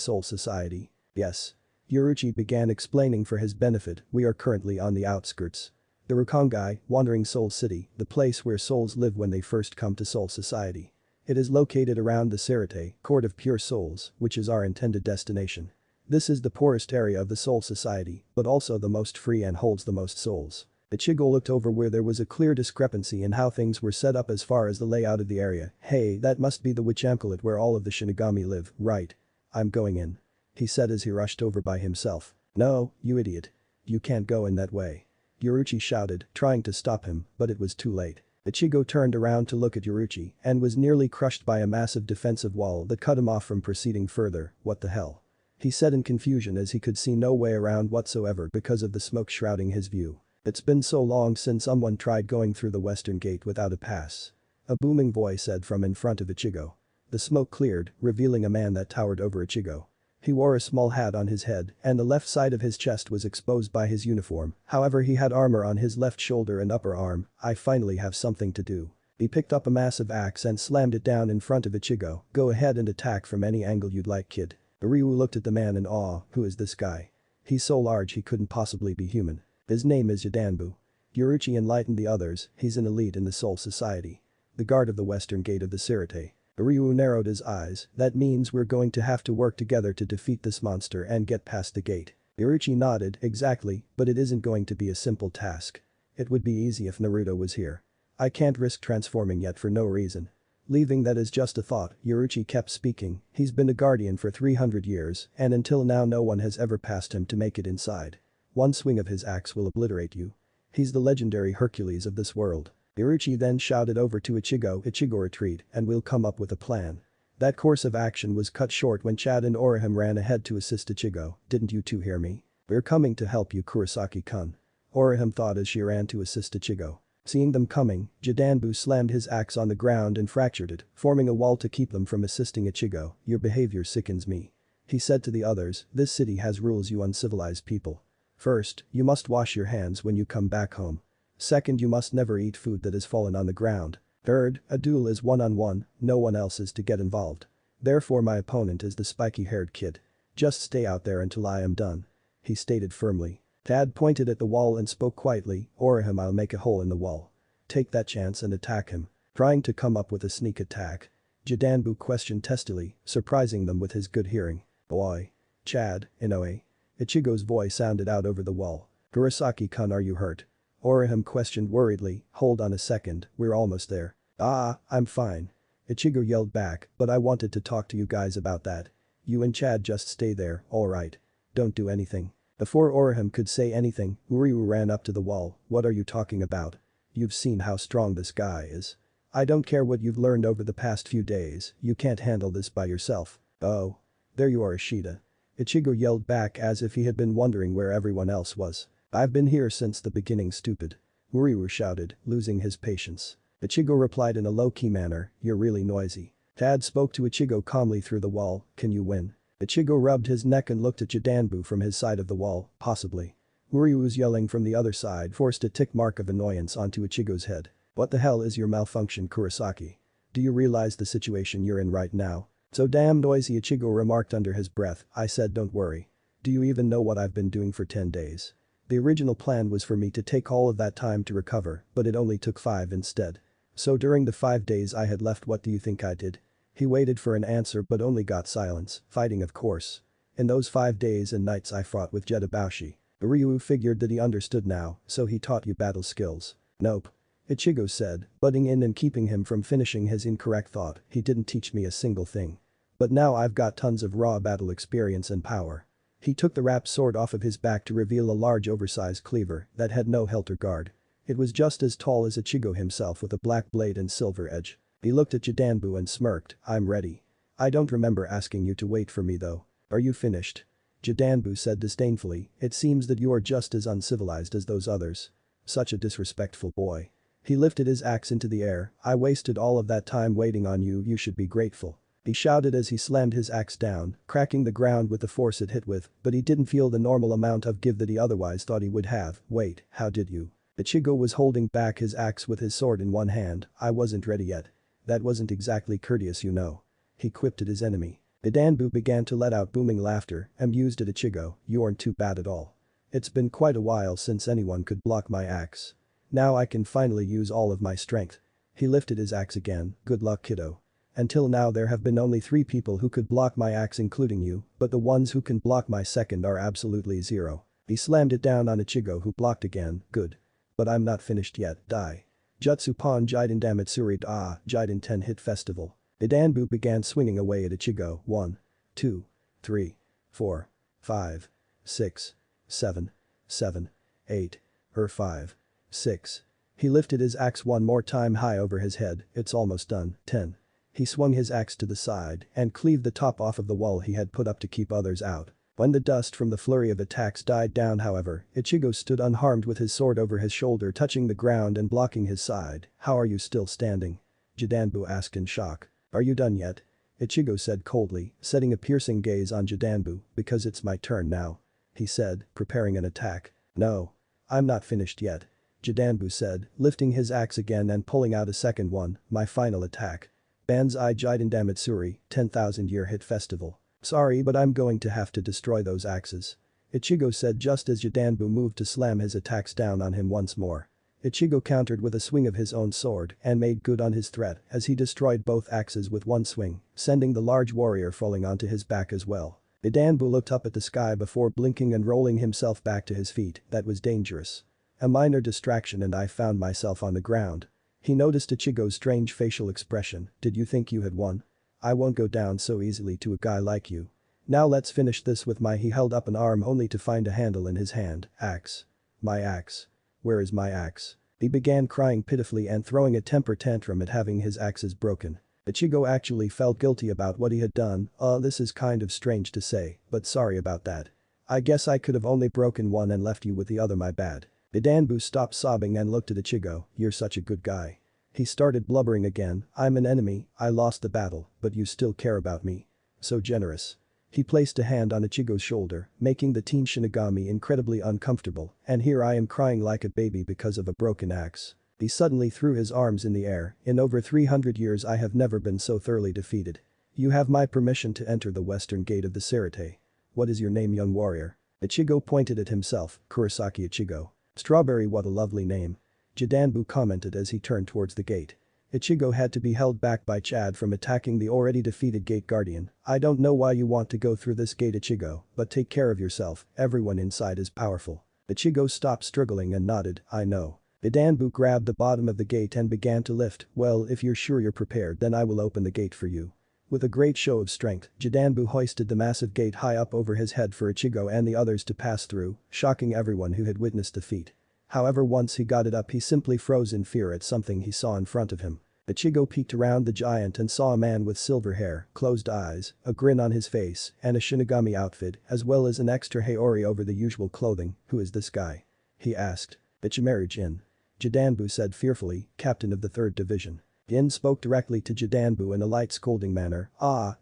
Soul Society. Yes. Yuruchi began explaining for his benefit, we are currently on the outskirts. The Rukongai, Wandering Soul City, the place where souls live when they first come to Soul Society. It is located around the Serite, Court of Pure Souls, which is our intended destination. This is the poorest area of the Soul Society, but also the most free and holds the most souls. Ichigo looked over where there was a clear discrepancy in how things were set up as far as the layout of the area. Hey, that must be the witch amulet where all of the Shinigami live, right? I'm going in. He said as he rushed over by himself. No, you idiot. You can't go in that way. Yuruchi shouted, trying to stop him, but it was too late. Ichigo turned around to look at Yuruchi and was nearly crushed by a massive defensive wall that cut him off from proceeding further. What the hell? He said in confusion as he could see no way around whatsoever because of the smoke shrouding his view. It's been so long since someone tried going through the western gate without a pass. A booming voice said from in front of Ichigo. The smoke cleared, revealing a man that towered over Ichigo. He wore a small hat on his head and the left side of his chest was exposed by his uniform, however he had armor on his left shoulder and upper arm. I finally have something to do. He picked up a massive axe and slammed it down in front of Ichigo. Go ahead and attack from any angle you'd like, kid. Ryu looked at the man in awe. Who is this guy? He's so large he couldn't possibly be human. His name is Yadanbu. Yoruichi enlightened the others. He's an elite in the Soul Society. The guard of the western gate of the Sirte. Ryu narrowed his eyes. That means we're going to have to work together to defeat this monster and get past the gate. Yoruichi nodded. Exactly, but it isn't going to be a simple task. It would be easy if Naruto was here. I can't risk transforming yet for no reason. Leaving that as just a thought, Yoruichi kept speaking. He's been a guardian for 300 years and until now no one has ever passed him to make it inside. One swing of his axe will obliterate you. He's the legendary Hercules of this world. Yoruichi then shouted over to Ichigo. Ichigo, retreat and we'll come up with a plan. That course of action was cut short when Chad and Orihime ran ahead to assist Ichigo. Didn't you two hear me? We're coming to help you, Kurosaki-kun. Orihime thought as she ran to assist Ichigo. Seeing them coming, Jidanbu slammed his axe on the ground and fractured it, forming a wall to keep them from assisting Ichigo. Your behavior sickens me. He said to the others, this city has rules, you uncivilized people. First, you must wash your hands when you come back home. Second, you must never eat food that has fallen on the ground. Third, a duel is one-on-one, no one else is to get involved. Therefore my opponent is the spiky-haired kid. Just stay out there until I am done. He stated firmly. Tad pointed at the wall and spoke quietly. Orihime, I'll make a hole in the wall. Take that chance and attack him. Trying to come up with a sneak attack. Jidanbu questioned testily, surprising them with his good hearing. Boy. Chad, Inoue. Ichigo's voice sounded out over the wall. Kurosaki-kun, are you hurt? Orihime questioned worriedly. Hold on a second, we're almost there. Ah, I'm fine. Ichigo yelled back, but I wanted to talk to you guys about that. You and Chad just stay there, alright? Don't do anything. Before Orihime could say anything, Ryu ran up to the wall. What are you talking about? You've seen how strong this guy is. I don't care what you've learned over the past few days, you can't handle this by yourself. Oh. There you are, Ishida. Ichigo yelled back as if he had been wondering where everyone else was. I've been here since the beginning, stupid. Ryu shouted, losing his patience. Ichigo replied in a low-key manner, you're really noisy. Tad spoke to Ichigo calmly through the wall, can you win? Ichigo rubbed his neck and looked at Jidanbu from his side of the wall, possibly. Ryu's yelling from the other side forced a tick mark of annoyance onto Ichigo's head. What the hell is your malfunction, Kurosaki? Do you realize the situation you're in right now? So damn noisy, Ichigo remarked under his breath. I said don't worry. Do you even know what I've been doing for 10 days? The original plan was for me to take all of that time to recover, but it only took 5 instead. So during the 5 days I had left, what do you think I did? He waited for an answer but only got silence, fighting of course. In those 5 days and nights I fought with Jetabashi. Ryu figured that he understood now, so he taught you battle skills. Nope. Ichigo said, butting in and keeping him from finishing his incorrect thought. He didn't teach me a single thing. But now I've got tons of raw battle experience and power. He took the wrapped sword off of his back to reveal a large oversized cleaver that had no hilt or guard. It was just as tall as Ichigo himself with a black blade and silver edge. He looked at Jidanbu and smirked, I'm ready. I don't remember asking you to wait for me though. Are you finished? Jidanbu said disdainfully, it seems that you are just as uncivilized as those others. Such a disrespectful boy. He lifted his axe into the air. I wasted all of that time waiting on you, you should be grateful. He shouted as he slammed his axe down, cracking the ground with the force it hit with, but he didn't feel the normal amount of give that he otherwise thought he would have. Wait, how did you? Ichigo was holding back his axe with his sword in one hand. I wasn't ready yet. That wasn't exactly courteous, you know. He quipped at his enemy. Jidanbu began to let out booming laughter, amused at Ichigo. You aren't too bad at all. It's been quite a while since anyone could block my axe. Now I can finally use all of my strength. He lifted his axe again. Good luck, kiddo. Until now there have been only 3 people who could block my axe including you, but the ones who can block my second are absolutely 0. He slammed it down on Ichigo who blocked again. Good. But I'm not finished yet, die. Jutsupan Jiden Damatsuri Jiden 10 hit festival. Jidanbu began swinging away at Ichigo. 1, 2, 3, 4, 5, 6, 7, 8, 5, 6. He lifted his axe one more time high over his head, it's almost done. 10. He swung his axe to the side and cleaved the top off of the wall he had put up to keep others out. When the dust from the flurry of attacks died down however, Ichigo stood unharmed with his sword over his shoulder touching the ground and blocking his side. How are you still standing? Jidanbu asked in shock. Are you done yet? Ichigo said coldly, setting a piercing gaze on Jidanbu, because it's my turn now. He said, preparing an attack. No. I'm not finished yet. Jidanbu said, lifting his axe again and pulling out a second one, my final attack. Banzai Jiden Damitsuri, 10,000 year hit festival. Sorry but I'm going to have to destroy those axes. Ichigo said just as Jidanbu moved to slam his attacks down on him once more. Ichigo countered with a swing of his own sword and made good on his threat as he destroyed both axes with one swing, sending the large warrior falling onto his back as well. Jidanbu looked up at the sky before blinking and rolling himself back to his feet. That was dangerous. A minor distraction and I found myself on the ground. He noticed Ichigo's strange facial expression. Did you think you had won? I won't go down so easily to a guy like you. Now let's finish this with my. He held up an arm only to find a handle in his hand. Axe. My axe. Where is my axe? He began crying pitifully and throwing a temper tantrum at having his axes broken. Ichigo actually felt guilty about what he had done. This is kind of strange to say, but sorry about that. I guess I could have only broken one and left you with the other, my bad. Jidanbu stopped sobbing and looked at Ichigo. You're such a good guy. He started blubbering again. I'm an enemy, I lost the battle, but you still care about me. So generous. He placed a hand on Ichigo's shoulder, making the teen Shinigami incredibly uncomfortable, and here I am crying like a baby because of a broken axe. He suddenly threw his arms in the air. In over 300 years I have never been so thoroughly defeated. You have my permission to enter the western gate of the Sirete. What is your name, young warrior? Ichigo pointed at himself, Kurosaki Ichigo. Strawberry, what a lovely name. Jidanbu commented as he turned towards the gate. Ichigo had to be held back by Chad from attacking the already defeated gate guardian. I don't know why you want to go through this gate, Ichigo, but take care of yourself, everyone inside is powerful. Ichigo stopped struggling and nodded, I know. Jidanbu grabbed the bottom of the gate and began to lift. Well, if you're sure you're prepared then I will open the gate for you. With a great show of strength, Jidanbu hoisted the massive gate high up over his head for Ichigo and the others to pass through, shocking everyone who had witnessed the feat. However, once he got it up he simply froze in fear at something he saw in front of him. Ichigo peeked around the giant and saw a man with silver hair, closed eyes, a grin on his face, and a Shinigami outfit, as well as an extra haori over the usual clothing. Who is this guy? He asked. Ichimaru Jin. Jidanbu said fearfully, captain of the 3rd Division. Jin spoke directly to Jidanbu in a light scolding manner.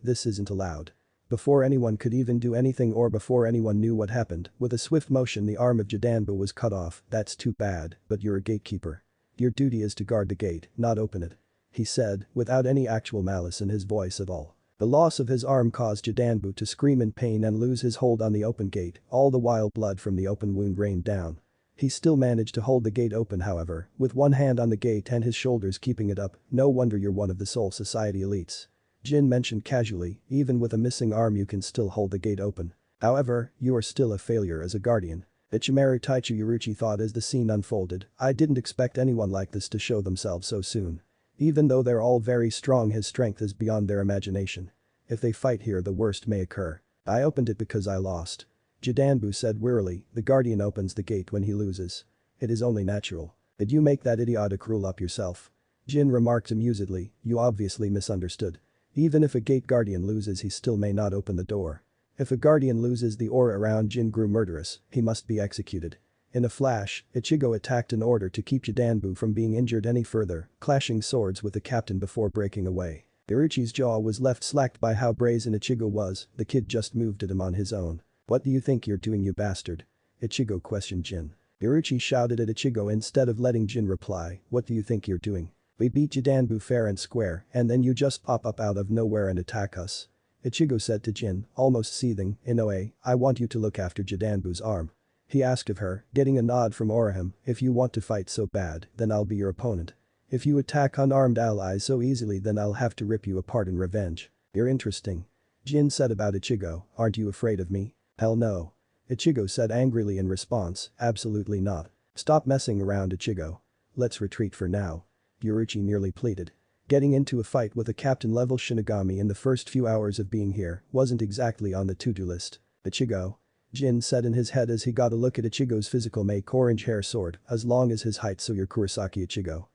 This isn't allowed. Before anyone could even do anything or before anyone knew what happened, with a swift motion the arm of Jidanbu was cut off. That's too bad, but you're a gatekeeper. Your duty is to guard the gate, not open it. He said, without any actual malice in his voice at all. The loss of his arm caused Jidanbu to scream in pain and lose his hold on the open gate, all the while blood from the open wound rained down. He still managed to hold the gate open, however, with one hand on the gate and his shoulders keeping it up. No wonder you're one of the Soul Society elites. Jin mentioned casually, even with a missing arm you can still hold the gate open. However, you are still a failure as a guardian. Ichimaru Taichi Yuruchi thought as the scene unfolded. I didn't expect anyone like this to show themselves so soon. Even though they're all very strong, his strength is beyond their imagination. If they fight here the worst may occur. I opened it because I lost. Jidanbu said wearily, the guardian opens the gate when he loses. It is only natural. Did you make that idiotic rule up yourself? Jin remarked amusedly, you obviously misunderstood. Even if a gate guardian loses he still may not open the door. If a guardian loses the aura around Jin grew murderous, he must be executed. In a flash, Ichigo attacked in order to keep Jidanbu from being injured any further, clashing swords with the captain before breaking away. Iruchi's jaw was left slacked by how brazen Ichigo was. The kid just moved at him on his own. What do you think you're doing, you bastard? Ichigo questioned Jin. Iruchi shouted at Ichigo instead of letting Jin reply, what do you think you're doing? We beat Jidanbu fair and square and then you just pop up out of nowhere and attack us. Ichigo said to Jin, almost seething, Inoue, I want you to look after Jidanbu's arm. He asked of her, getting a nod from Orihime, if you want to fight so bad, then I'll be your opponent. If you attack unarmed allies so easily then I'll have to rip you apart in revenge. You're interesting. Jin said about Ichigo, aren't you afraid of me? Hell no. Ichigo said angrily in response, absolutely not. Stop messing around, Ichigo. Let's retreat for now. Yuruchi nearly pleaded. Getting into a fight with a captain-level Shinigami in the first few hours of being here wasn't exactly on the to-do list. Ichigo? Jin said in his head as he got a look at Ichigo's physical make orange hair sword, as long as his height so you're Kurosaki Ichigo.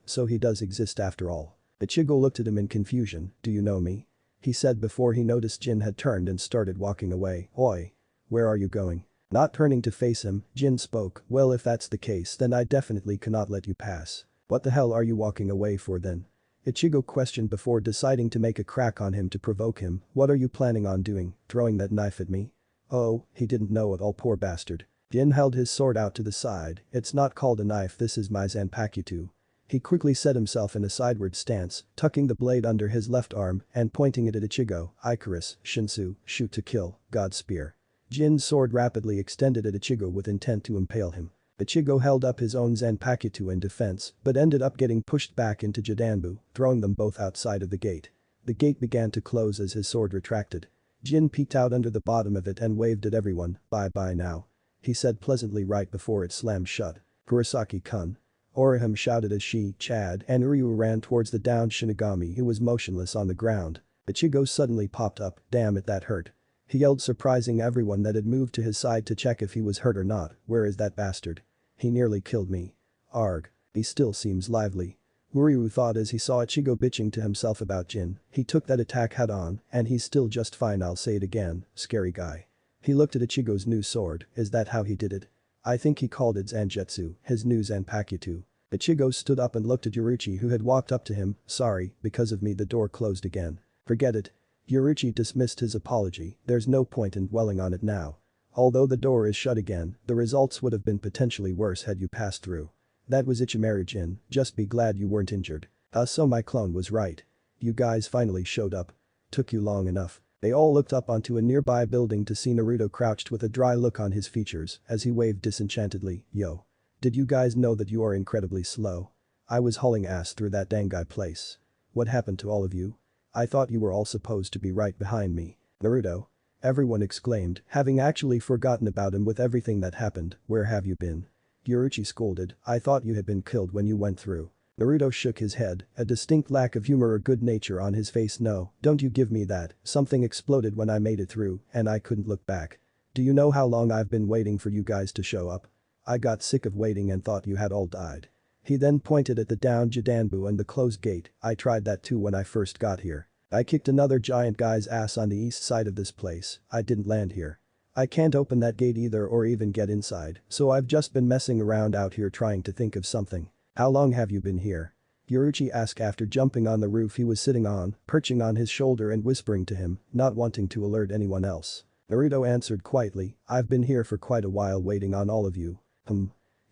So he does exist after all. Ichigo looked at him in confusion, do you know me? He said before he noticed Jin had turned and started walking away. Oi. Where are you going? Not turning to face him, Jin spoke, well if that's the case then I definitely cannot let you pass. What the hell are you walking away for then? Ichigo questioned before deciding to make a crack on him to provoke him. What are you planning on doing, throwing that knife at me? Oh, he didn't know it all, poor bastard. Jin held his sword out to the side. It's not called a knife, this is my Zanpakuto. He quickly set himself in a sideward stance, tucking the blade under his left arm and pointing it at Ichigo. Icarus, Shinsu, shoot to kill, God spear. Jin's sword rapidly extended at Ichigo with intent to impale him. Ichigo held up his own Zanpakuto in defense but ended up getting pushed back into Jidanbu, throwing them both outside of the gate. The gate began to close as his sword retracted. Jin peeked out under the bottom of it and waved at everyone. Bye-bye now. He said pleasantly right before it slammed shut. Kurosaki-kun. Orihime shouted as she, Chad, and Ryu ran towards the downed Shinigami who was motionless on the ground. Ichigo suddenly popped up. Damn it, that hurt. He yelled, surprising everyone that had moved to his side to check if he was hurt or not. Where is that bastard? He nearly killed me. Arg. He still seems lively. Ryu thought as he saw Ichigo bitching to himself about Jin. He took that attack head on, and he's still just fine, I'll say it again, scary guy. He looked at Ichigo's new sword. Is that how he did it? I think he called it Zangetsu, his new Zanpakuto. Ichigo stood up and looked at Yoruichi who had walked up to him. Sorry, because of me the door closed again. Forget it. Yoruichi dismissed his apology. There's no point in dwelling on it now. Although the door is shut again, the results would have been potentially worse had you passed through. That was Ichimaru Jin, just be glad you weren't injured. So my clone was right. You guys finally showed up. Took you long enough. They all looked up onto a nearby building to see Naruto crouched with a dry look on his features as he waved disenchantedly. Yo. Did you guys know that you are incredibly slow? I was hauling ass through that dangai place. What happened to all of you? I thought you were all supposed to be right behind me. Naruto. Everyone exclaimed, having actually forgotten about him with everything that happened. Where have you been? Yoruichi scolded. I thought you had been killed when you went through. Naruto shook his head, a distinct lack of humor or good nature on his face. No, don't you give me that. Something exploded when I made it through and I couldn't look back. Do you know how long I've been waiting for you guys to show up? I got sick of waiting and thought you had all died. He then pointed at the downed Jidanbu and the closed gate. I tried that too when I first got here. I kicked another giant guy's ass on the east side of this place. I didn't land here. I can't open that gate either or even get inside, so I've just been messing around out here trying to think of something. How long have you been here? Yoruichi asked after jumping on the roof he was sitting on, perching on his shoulder and whispering to him, not wanting to alert anyone else. Naruto answered quietly, I've been here for quite a while waiting on all of you.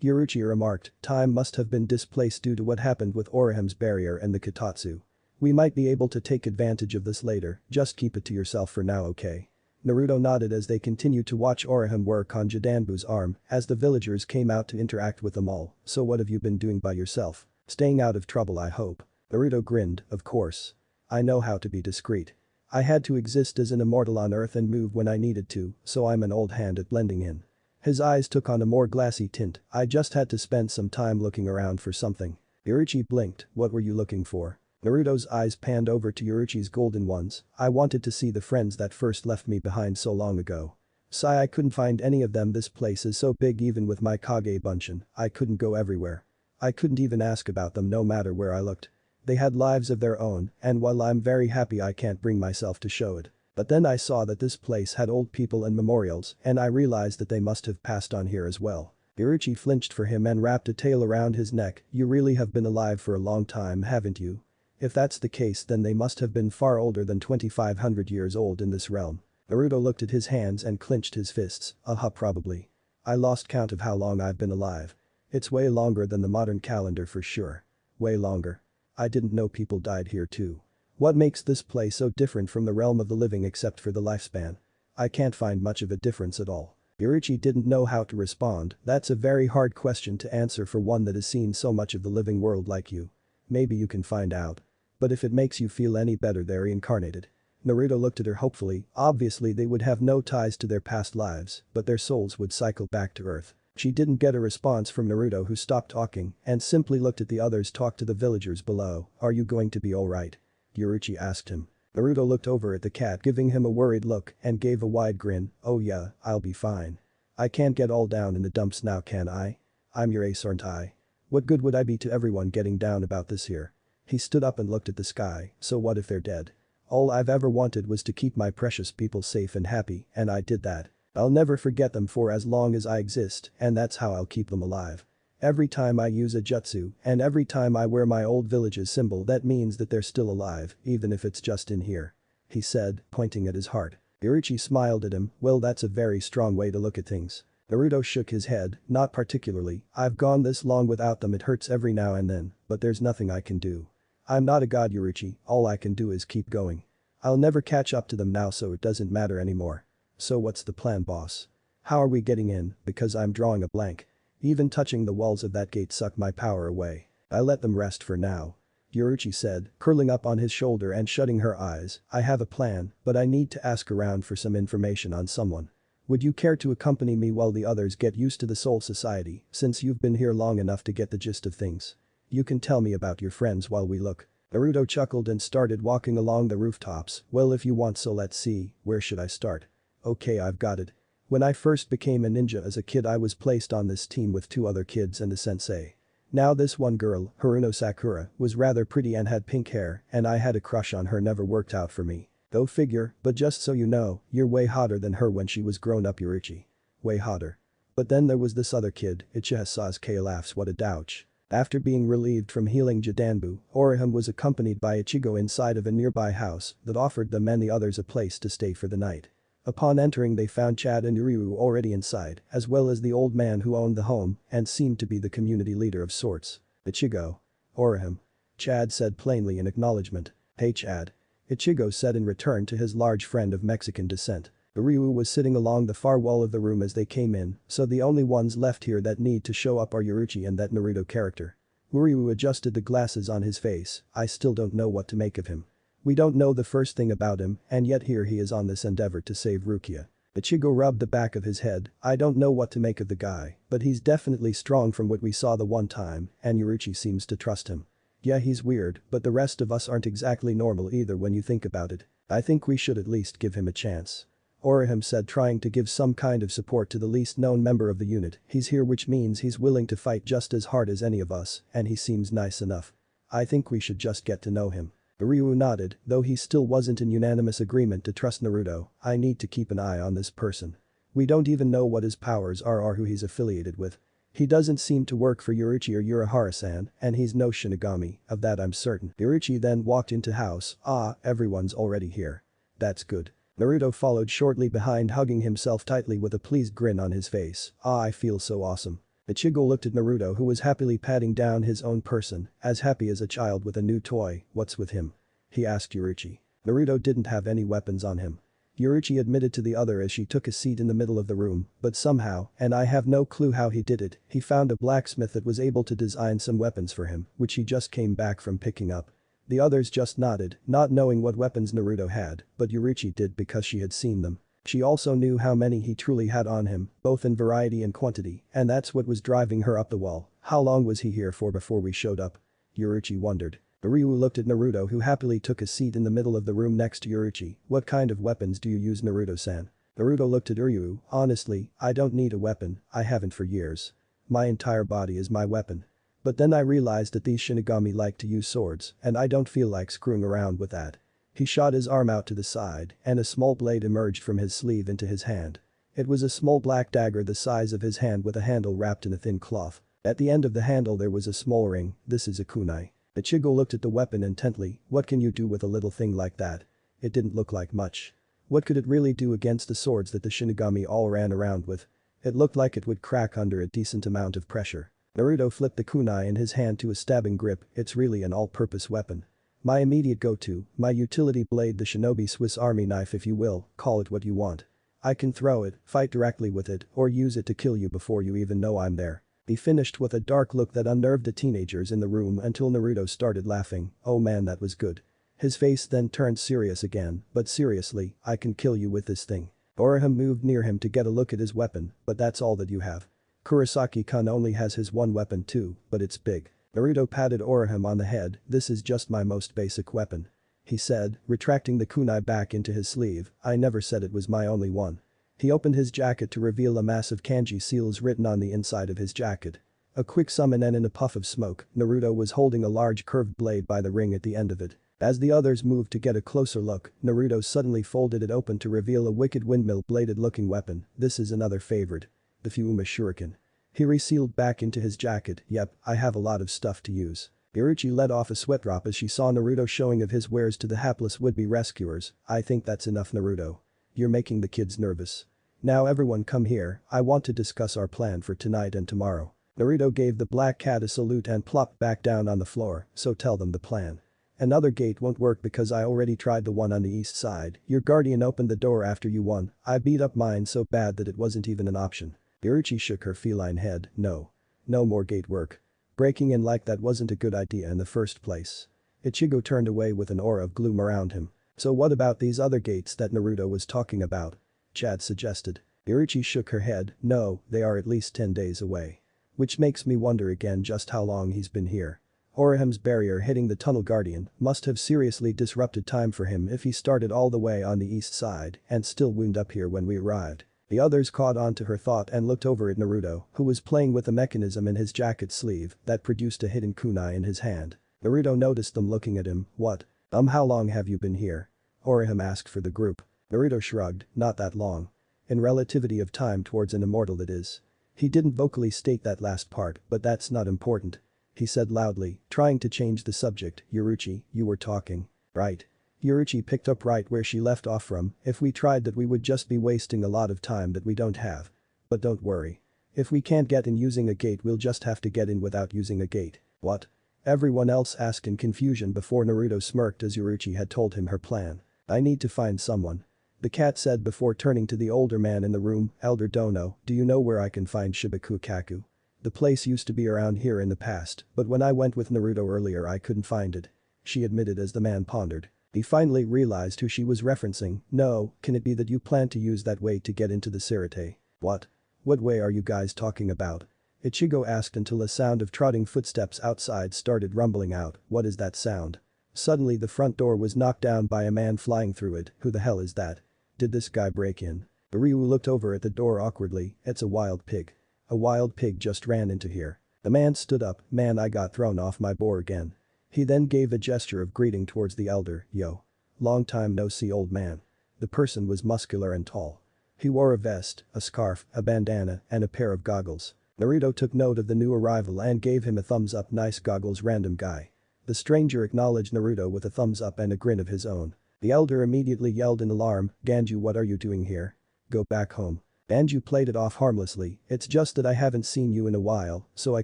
Yoruichi remarked, time must have been displaced due to what happened with Orihime's barrier and the Kitatsu. We might be able to take advantage of this later, just keep it to yourself for now, okay? Naruto nodded as they continued to watch Orihime work on Jidanbu's arm as the villagers came out to interact with them all. So what have you been doing by yourself? Staying out of trouble, I hope. Naruto grinned, of course. I know how to be discreet. I had to exist as an immortal on Earth and move when I needed to, so I'm an old hand at blending in. His eyes took on a more glassy tint. I just had to spend some time looking around for something. Yoruichi blinked, what were you looking for? Naruto's eyes panned over to Yoruichi's golden ones. I wanted to see the friends that first left me behind so long ago. Sigh, I couldn't find any of them. This place is so big even with my Kage Bunshin, I couldn't go everywhere. I couldn't even ask about them no matter where I looked. They had lives of their own, and while I'm very happy I can't bring myself to show it. But then I saw that this place had old people and memorials and I realized that they must have passed on here as well. Yoruichi flinched for him and wrapped a tail around his neck. You really have been alive for a long time, haven't you? If that's the case then they must have been far older than 2500 years old in this realm. Naruto looked at his hands and clenched his fists. Probably. I lost count of how long I've been alive. It's way longer than the modern calendar for sure. Way longer. I didn't know people died here too. What makes this place so different from the realm of the living except for the lifespan? I can't find much of a difference at all. Yoruichi didn't know how to respond. That's a very hard question to answer for one that has seen so much of the living world like you. Maybe you can find out. But if it makes you feel any better, they're reincarnated. Naruto looked at her hopefully. Obviously they would have no ties to their past lives, but their souls would cycle back to Earth. She didn't get a response from Naruto, who stopped talking and simply looked at the others talk to the villagers below. Are you going to be alright? Yoruichi asked him. Naruto looked over at the cat, giving him a worried look and gave a wide grin. Oh yeah, I'll be fine. I can't get all down in the dumps now, can I? I'm your ace, aren't I? What good would I be to everyone getting down about this here? He stood up and looked at the sky. So what if they're dead? All I've ever wanted was to keep my precious people safe and happy, and I did that. I'll never forget them for as long as I exist, and that's how I'll keep them alive. Every time I use a jutsu, and every time I wear my old village's symbol that means that they're still alive, even if it's just in here. He said, pointing at his heart. Irichi smiled at him, well that's a very strong way to look at things. Naruto shook his head, not particularly, I've gone this long without them, it hurts every now and then, but there's nothing I can do. I'm not a god Irichi, all I can do is keep going. I'll never catch up to them now so it doesn't matter anymore. So what's the plan boss? How are we getting in, because I'm drawing a blank. Even touching the walls of that gate suck my power away. I let them rest for now. Yoruichi said, curling up on his shoulder and shutting her eyes, I have a plan, but I need to ask around for some information on someone. Would you care to accompany me while the others get used to the Soul Society, since you've been here long enough to get the gist of things? You can tell me about your friends while we look. Naruto chuckled and started walking along the rooftops, well if you want so let's see, where should I start? Okay I've got it. When I first became a ninja as a kid I was placed on this team with 2 other kids and a sensei. Now this one girl, Haruno Sakura, was rather pretty and had pink hair and I had a crush on her, never worked out for me. Go figure, but just so you know, you're way hotter than her when she was grown up Yorichi. Way hotter. But then there was this other kid, Ichiha Sasuke laughs, what a douche. After being relieved from healing Jidanbu, Orihime was accompanied by Ichigo inside of a nearby house that offered them and the others a place to stay for the night. Upon entering they found Chad and Ryu already inside, as well as the old man who owned the home and seemed to be the community leader of sorts. Ichigo. Orihime. Chad said plainly in acknowledgement. Hey Chad. Ichigo said in return to his large friend of Mexican descent. Ryu was sitting along the far wall of the room as they came in, so the only ones left here that need to show up are Yoruichi and that Naruto character. Ryu adjusted the glasses on his face, I still don't know what to make of him. We don't know the first thing about him, and yet here he is on this endeavor to save Rukia. Ichigo rubbed the back of his head, I don't know what to make of the guy, but he's definitely strong from what we saw the one time, and Yoruichi seems to trust him. Yeah he's weird, but the rest of us aren't exactly normal either when you think about it. I think we should at least give him a chance. Orihime said, trying to give some kind of support to the least known member of the unit, he's here which means he's willing to fight just as hard as any of us, and he seems nice enough. I think we should just get to know him. Ryu nodded, though he still wasn't in unanimous agreement to trust Naruto, I need to keep an eye on this person. We don't even know what his powers are or who he's affiliated with. He doesn't seem to work for Yoruichi or Urahara-san, and he's no Shinigami, of that I'm certain. Yoruichi then walked into house, everyone's already here. That's good. Naruto followed shortly behind, hugging himself tightly with a pleased grin on his face, I feel so awesome. Ichigo looked at Naruto who was happily patting down his own person, as happy as a child with a new toy, what's with him? He asked Yoruichi. Naruto didn't have any weapons on him. Yoruichi admitted to the other as she took a seat in the middle of the room, but somehow, and I have no clue how he did it, he found a blacksmith that was able to design some weapons for him, which he just came back from picking up. The others just nodded, not knowing what weapons Naruto had, but Yoruichi did because she had seen them. She also knew how many he truly had on him, both in variety and quantity, and that's what was driving her up the wall. How long was he here for before we showed up? Yoruichi wondered. Ryu looked at Naruto who happily took a seat in the middle of the room next to Yoruichi. What kind of weapons do you use Naruto-san? Naruto looked at Ryu, honestly, I don't need a weapon, I haven't for years. My entire body is my weapon. But then I realized that these Shinigami like to use swords, and I don't feel like screwing around with that. He shot his arm out to the side, and a small blade emerged from his sleeve into his hand. It was a small black dagger the size of his hand with a handle wrapped in a thin cloth. At the end of the handle there was a small ring, this is a kunai. Ichigo looked at the weapon intently, what can you do with a little thing like that? It didn't look like much. What could it really do against the swords that the Shinigami all ran around with? It looked like it would crack under a decent amount of pressure. Naruto flipped the kunai in his hand to a stabbing grip, it's really an all-purpose weapon. My immediate go-to, my utility blade, the shinobi Swiss army knife if you will, call it what you want. I can throw it, fight directly with it, or use it to kill you before you even know I'm there. He finished with a dark look that unnerved the teenagers in the room until Naruto started laughing, oh man that was good. His face then turned serious again, but seriously, I can kill you with this thing. Orihime moved near him to get a look at his weapon, but that's all that you have. Kurosaki-kun only has his one weapon too, but it's big. Naruto patted Orihime on the head, this is just my most basic weapon. He said, retracting the kunai back into his sleeve, I never said it was my only one. He opened his jacket to reveal a massive kanji seals written on the inside of his jacket. A quick summon and in a puff of smoke, Naruto was holding a large curved blade by the ring at the end of it. As the others moved to get a closer look, Naruto suddenly folded it open to reveal a wicked windmill bladed looking weapon, this is another favorite. The Fuuma Shuriken. He resealed back into his jacket. Yep, I have a lot of stuff to use. Iruchi let off a sweat drop as she saw Naruto showing of his wares to the hapless would-be rescuers. I think that's enough, Naruto. You're making the kids nervous. Now everyone come here, I want to discuss our plan for tonight and tomorrow. Naruto gave the black cat a salute and plopped back down on the floor, so tell them the plan. Another gate won't work because I already tried the one on the east side. Your guardian opened the door after you won. I beat up mine so bad that it wasn't even an option. Iruchi shook her feline head. No. No more gate work. Breaking in like that wasn't a good idea in the first place. Ichigo turned away with an aura of gloom around him. So what about these other gates that Naruto was talking about? Chad suggested. Iruchi shook her head. No, they are at least 10 days away. Which makes me wonder again just how long he's been here. Orihim's barrier hitting the tunnel guardian must have seriously disrupted time for him if he started all the way on the east side and still wound up here when we arrived. The others caught on to her thought and looked over at Naruto, who was playing with a mechanism in his jacket sleeve that produced a hidden kunai in his hand. Naruto noticed them looking at him. What? How long have you been here? Orihim asked for the group. Naruto shrugged. Not that long. In relativity of time towards an immortal it is. He didn't vocally state that last part, but that's not important. He said loudly, trying to change the subject. Iruchi, you were talking. Right. Iruchi picked up right where she left off from. If we tried that we would just be wasting a lot of time that we don't have. But don't worry. If we can't get in using a gate we'll just have to get in without using a gate. What? Everyone else asked in confusion before Naruto smirked as Iruchi had told him her plan. I need to find someone. The cat said before turning to the older man in the room. Elder Dono, do you know where I can find Shibaku Kaku? The place used to be around here in the past, but when I went with Naruto earlier I couldn't find it. She admitted as the man pondered. He finally realized who she was referencing. No, can it be that you plan to use that way to get into the Sirte? What? What way are you guys talking about? Ichigo asked until a sound of trotting footsteps outside started rumbling out. What is that sound? Suddenly the front door was knocked down by a man flying through it. Who the hell is that? Did this guy break in? Ryu looked over at the door awkwardly. It's a wild pig. A wild pig just ran into here. The man stood up. Man, I got thrown off my boar again. He then gave a gesture of greeting towards the elder. Yo. Long time no see, old man. The person was muscular and tall. He wore a vest, a scarf, a bandana, and a pair of goggles. Naruto took note of the new arrival and gave him a thumbs up. Nice goggles, random guy. The stranger acknowledged Naruto with a thumbs up and a grin of his own. The elder immediately yelled in alarm. Ganju, what are you doing here? Go back home. Ganju played it off harmlessly. It's just that I haven't seen you in a while, so I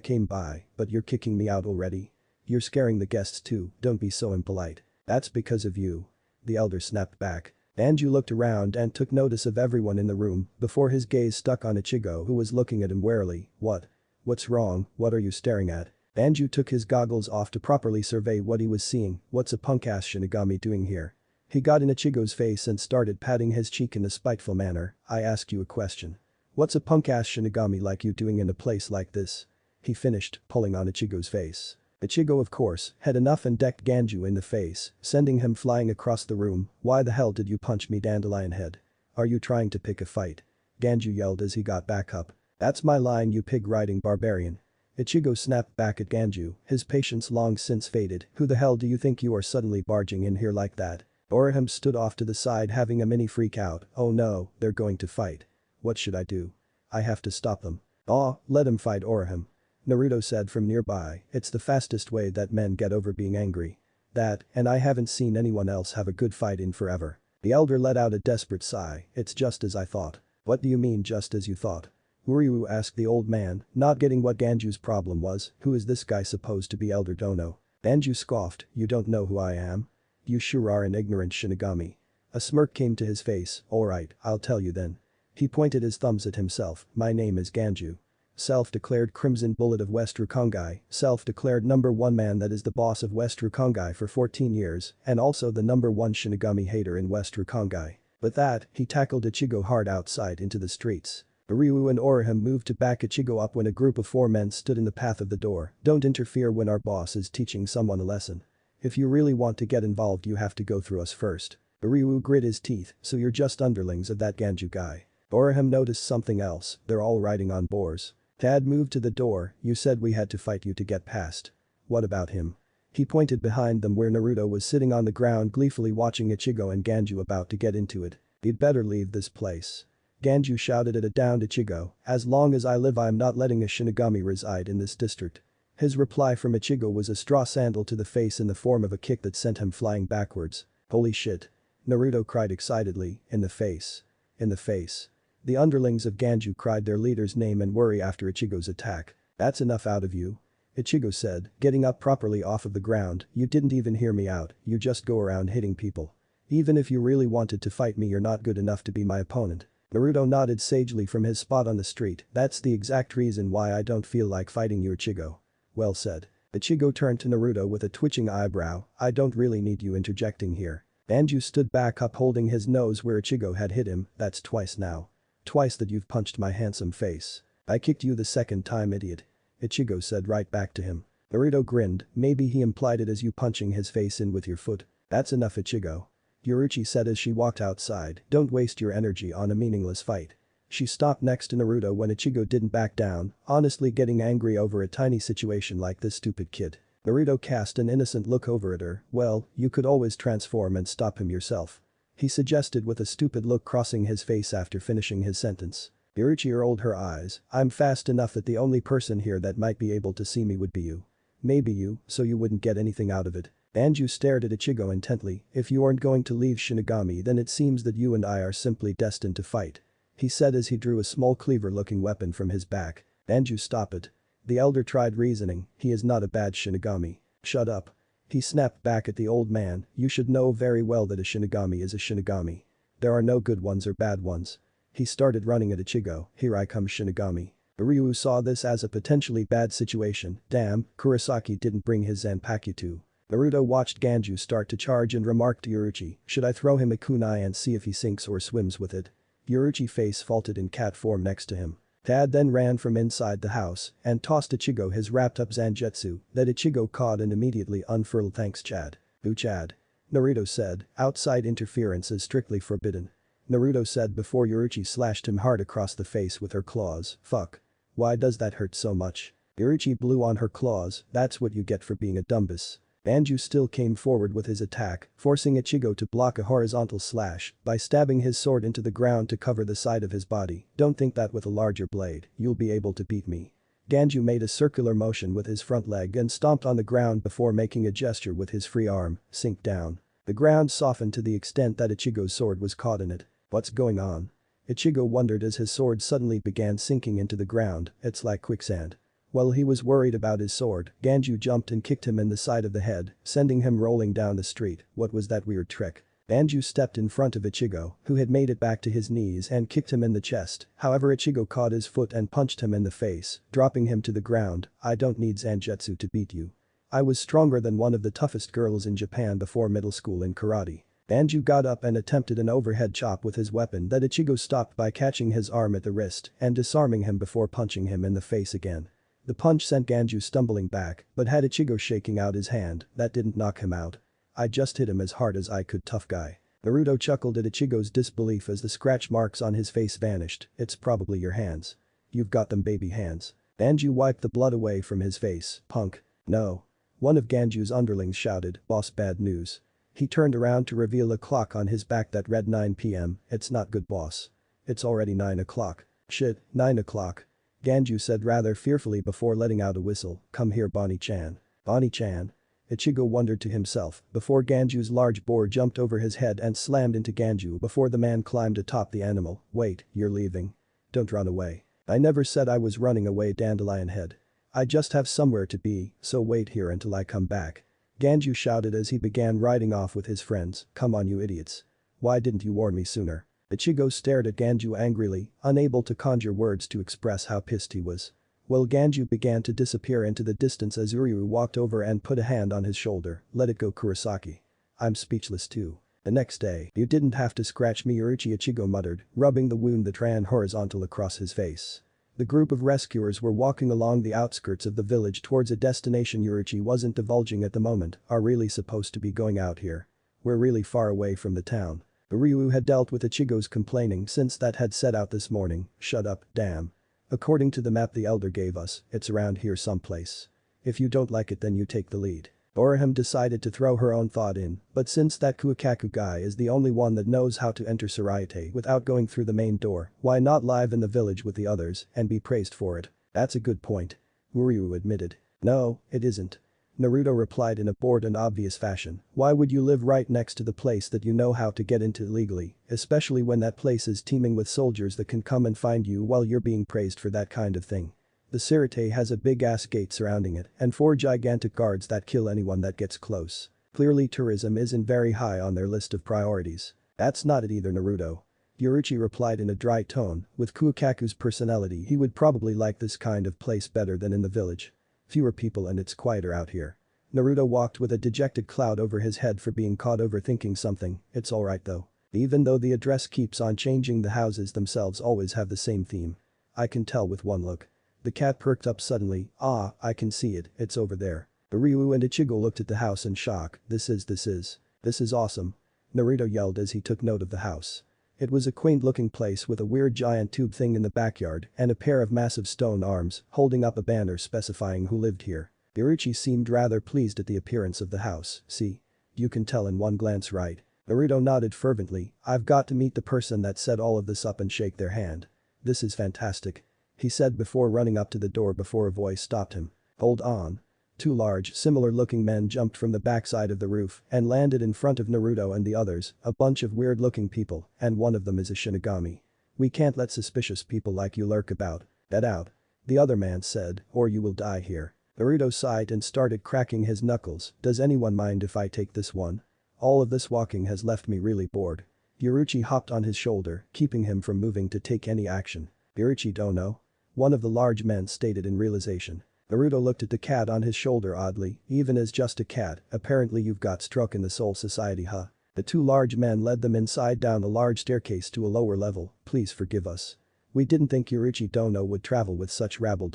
came by, but you're kicking me out already. You're scaring the guests too, don't be so impolite. That's because of you. The elder snapped back. Ganju looked around and took notice of everyone in the room before his gaze stuck on Ichigo who was looking at him warily. What? What's wrong, what are you staring at? Ganju took his goggles off to properly survey what he was seeing. What's a punk-ass Shinigami doing here? He got in Ichigo's face and started patting his cheek in a spiteful manner. I ask you a question. What's a punk-ass Shinigami like you doing in a place like this? He finished, pulling on Ichigo's face. Ichigo of course, had enough and decked Ganju in the face, sending him flying across the room. Why the hell did you punch me, dandelion head? Are you trying to pick a fight? Ganju yelled as he got back up. That's my line, you pig-riding barbarian. Ichigo snapped back at Ganju, his patience long since faded. Who the hell do you think you are suddenly barging in here like that? Orihim stood off to the side having a mini freak out. Oh no, they're going to fight. What should I do? I have to stop them. Aw, let him fight, Orihim. Naruto said from nearby. It's the fastest way that men get over being angry. That, and I haven't seen anyone else have a good fight in forever. The elder let out a desperate sigh. It's just as I thought. What do you mean just as you thought? Ryu asked the old man, not getting what Ganju's problem was. Who is this guy supposed to be, Elder Dono? Ganju scoffed. You don't know who I am? You sure are an ignorant Shinigami. A smirk came to his face. Alright, I'll tell you then. He pointed his thumbs at himself. My name is Ganju. Self-declared Crimson Bullet of West Rukongai, self-declared #1 man that is the boss of West Rukongai for 14 years and also the #1 Shinigami hater in West Rukongai. With that, he tackled Ichigo hard outside into the streets. Ryu and Orihim moved to back Ichigo up when a group of 4 men stood in the path of the door. Don't interfere when our boss is teaching someone a lesson. If you really want to get involved you have to go through us first. Ryu grit his teeth. So you're just underlings of that Ganju guy. Orihim noticed something else. They're all riding on boars. Tad moved to the door. You said we had to fight you to get past. What about him? He pointed behind them where Naruto was sitting on the ground gleefully watching Ichigo and Ganju about to get into it. You'd better leave this place. Ganju shouted at a downed Ichigo, as long as I live I'm not letting a Shinigami reside in this district. His reply from Ichigo was a straw sandal to the face in the form of a kick that sent him flying backwards. Holy shit. Naruto cried excitedly, in the face. In the face. The underlings of Ganju cried their leader's name in worry after Ichigo's attack. That's enough out of you. Ichigo said, getting up properly off of the ground, you didn't even hear me out, you just go around hitting people. Even if you really wanted to fight me you're not good enough to be my opponent. Naruto nodded sagely from his spot on the street, that's the exact reason why I don't feel like fighting you Ichigo. Well said. Ichigo turned to Naruto with a twitching eyebrow, I don't really need you interjecting here. Ganju stood back up holding his nose where Ichigo had hit him, that's twice now. Twice that you've punched my handsome face. I kicked you the second time idiot. Ichigo said right back to him. Naruto grinned, maybe he implied it as you punching his face in with your foot. That's enough Ichigo. Yoruichi said as she walked outside, don't waste your energy on a meaningless fight. She stopped next to Naruto when Ichigo didn't back down, honestly getting angry over a tiny situation like this stupid kid. Naruto cast an innocent look over at her, well, you could always transform and stop him yourself. He suggested with a stupid look crossing his face after finishing his sentence. Yoruichi rolled her eyes, I'm fast enough that the only person here that might be able to see me would be you. Maybe you, so you wouldn't get anything out of it. Anju stared at Ichigo intently, if you aren't going to leave Shinigami then it seems that you and I are simply destined to fight. He said as he drew a small cleaver-looking weapon from his back. Anju stop it. The elder tried reasoning, he is not a bad Shinigami. Shut up. He snapped back at the old man, you should know very well that a Shinigami is a Shinigami. There are no good ones or bad ones. He started running at Ichigo, here I come Shinigami. Ryu saw this as a potentially bad situation, damn, Kurosaki didn't bring his Zanpakuto too. Naruto watched Ganju start to charge and remarked to Yoruichi, should I throw him a kunai and see if he sinks or swims with it? Yoruichi face faulted in cat form next to him. Tad then ran from inside the house and tossed Ichigo his wrapped-up Zanjetsu that Ichigo caught and immediately unfurled thanks Chad. Boo Chad. Naruto said, outside interference is strictly forbidden. Naruto said before Yoruichi slashed him hard across the face with her claws, fuck. Why does that hurt so much? Yoruichi blew on her claws, that's what you get for being a dumbass. Anju still came forward with his attack, forcing Ichigo to block a horizontal slash by stabbing his sword into the ground to cover the side of his body, don't think that with a larger blade, you'll be able to beat me. Ganju made a circular motion with his front leg and stomped on the ground before making a gesture with his free arm, sink down. The ground softened to the extent that Ichigo's sword was caught in it. What's going on? Ichigo wondered as his sword suddenly began sinking into the ground, it's like quicksand. While he was worried about his sword, Ganju jumped and kicked him in the side of the head, sending him rolling down the street. What was that weird trick? Ganju stepped in front of Ichigo, who had made it back to his knees and kicked him in the chest, however Ichigo caught his foot and punched him in the face, dropping him to the ground, I don't need Zanjetsu to beat you. I was stronger than one of the toughest girls in Japan before middle school in karate. Ganju got up and attempted an overhead chop with his weapon that Ichigo stopped by catching his arm at the wrist and disarming him before punching him in the face again. The punch sent Ganju stumbling back, but had Ichigo shaking out his hand, that didn't knock him out. I just hit him as hard as I could tough guy. Naruto chuckled at Ichigo's disbelief as the scratch marks on his face vanished, it's probably your hands. You've got them baby hands. Ganju wiped the blood away from his face, punk. No. One of Ganju's underlings shouted, boss bad news. He turned around to reveal a clock on his back that read 9 p.m, it's not good boss. It's already 9 o'clock. Shit, 9 o'clock. Ganju said rather fearfully before letting out a whistle, come here Bonnie-chan. Bonnie-chan? Ichigo wondered to himself before Ganju's large boar jumped over his head and slammed into Ganju before the man climbed atop the animal, wait, you're leaving. Don't run away. I never said I was running away Dandelion Head. I just have somewhere to be, so wait here until I come back. Ganju shouted as he began riding off with his friends, come on you idiots. Why didn't you warn me sooner? Ichigo stared at Ganju angrily, unable to conjure words to express how pissed he was. Well Ganju began to disappear into the distance as Uryu walked over and put a hand on his shoulder, let it go Kurosaki. I'm speechless too. The next day, you didn't have to scratch me Yoruichi Ichigo muttered, rubbing the wound that ran horizontal across his face. The group of rescuers were walking along the outskirts of the village towards a destination Yoruichi wasn't divulging at the moment, are really supposed to be going out here. We're really far away from the town. Ryu had dealt with Ichigo's complaining since that had set out this morning, shut up, damn. According to the map the elder gave us, it's around here someplace. If you don't like it then you take the lead. Orihime decided to throw her own thought in, but since that Kuikaku guy is the only one that knows how to enter Sariete without going through the main door, why not live in the village with the others and be praised for it? That's a good point. Uryu admitted. No, it isn't. Naruto replied in a bored and obvious fashion. Why would you live right next to the place that you know how to get into illegally, especially when that place is teeming with soldiers that can come and find you while you're being praised for that kind of thing? The Sirte has a big-ass gate surrounding it and 4 gigantic guards that kill anyone that gets close. Clearly tourism isn't very high on their list of priorities. That's not it either, Naruto. Yoruichi replied in a dry tone. With Kuikaku's personality, he would probably like this kind of place better than in the village. Fewer people and it's quieter out here. Naruto walked with a dejected cloud over his head for being caught overthinking something. It's alright though. Even though the address keeps on changing, the houses themselves always have the same theme. I can tell with one look. The cat perked up suddenly. Ah, I can see it, it's over there. Ryu and Ichigo looked at the house in shock. This is awesome. Naruto yelled as he took note of the house. It was a quaint-looking place with a weird giant tube thing in the backyard and a pair of massive stone arms holding up a banner specifying who lived here. Yoruichi seemed rather pleased at the appearance of the house. See? You can tell in one glance, right? Naruto nodded fervently. I've got to meet the person that set all of this up and shake their hand. This is fantastic. He said before running up to the door before a voice stopped him. Hold on. 2 large, similar-looking men jumped from the backside of the roof and landed in front of Naruto and the others, a bunch of weird-looking people, and one of them is a Shinigami. We can't let suspicious people like you lurk about. Get out. The other man said, or you will die here. Naruto sighed and started cracking his knuckles. Does anyone mind if I take this one? All of this walking has left me really bored. Yoruichi hopped on his shoulder, keeping him from moving to take any action. Yoruichi don't know. One of the large men stated in realization. Naruto looked at the cat on his shoulder oddly. Even as just a cat, apparently you've got struck in the Soul Society, huh? The 2 large men led them inside down a large staircase to a lower level. Please forgive us. We didn't think Yoruichi Dono would travel with such rabble.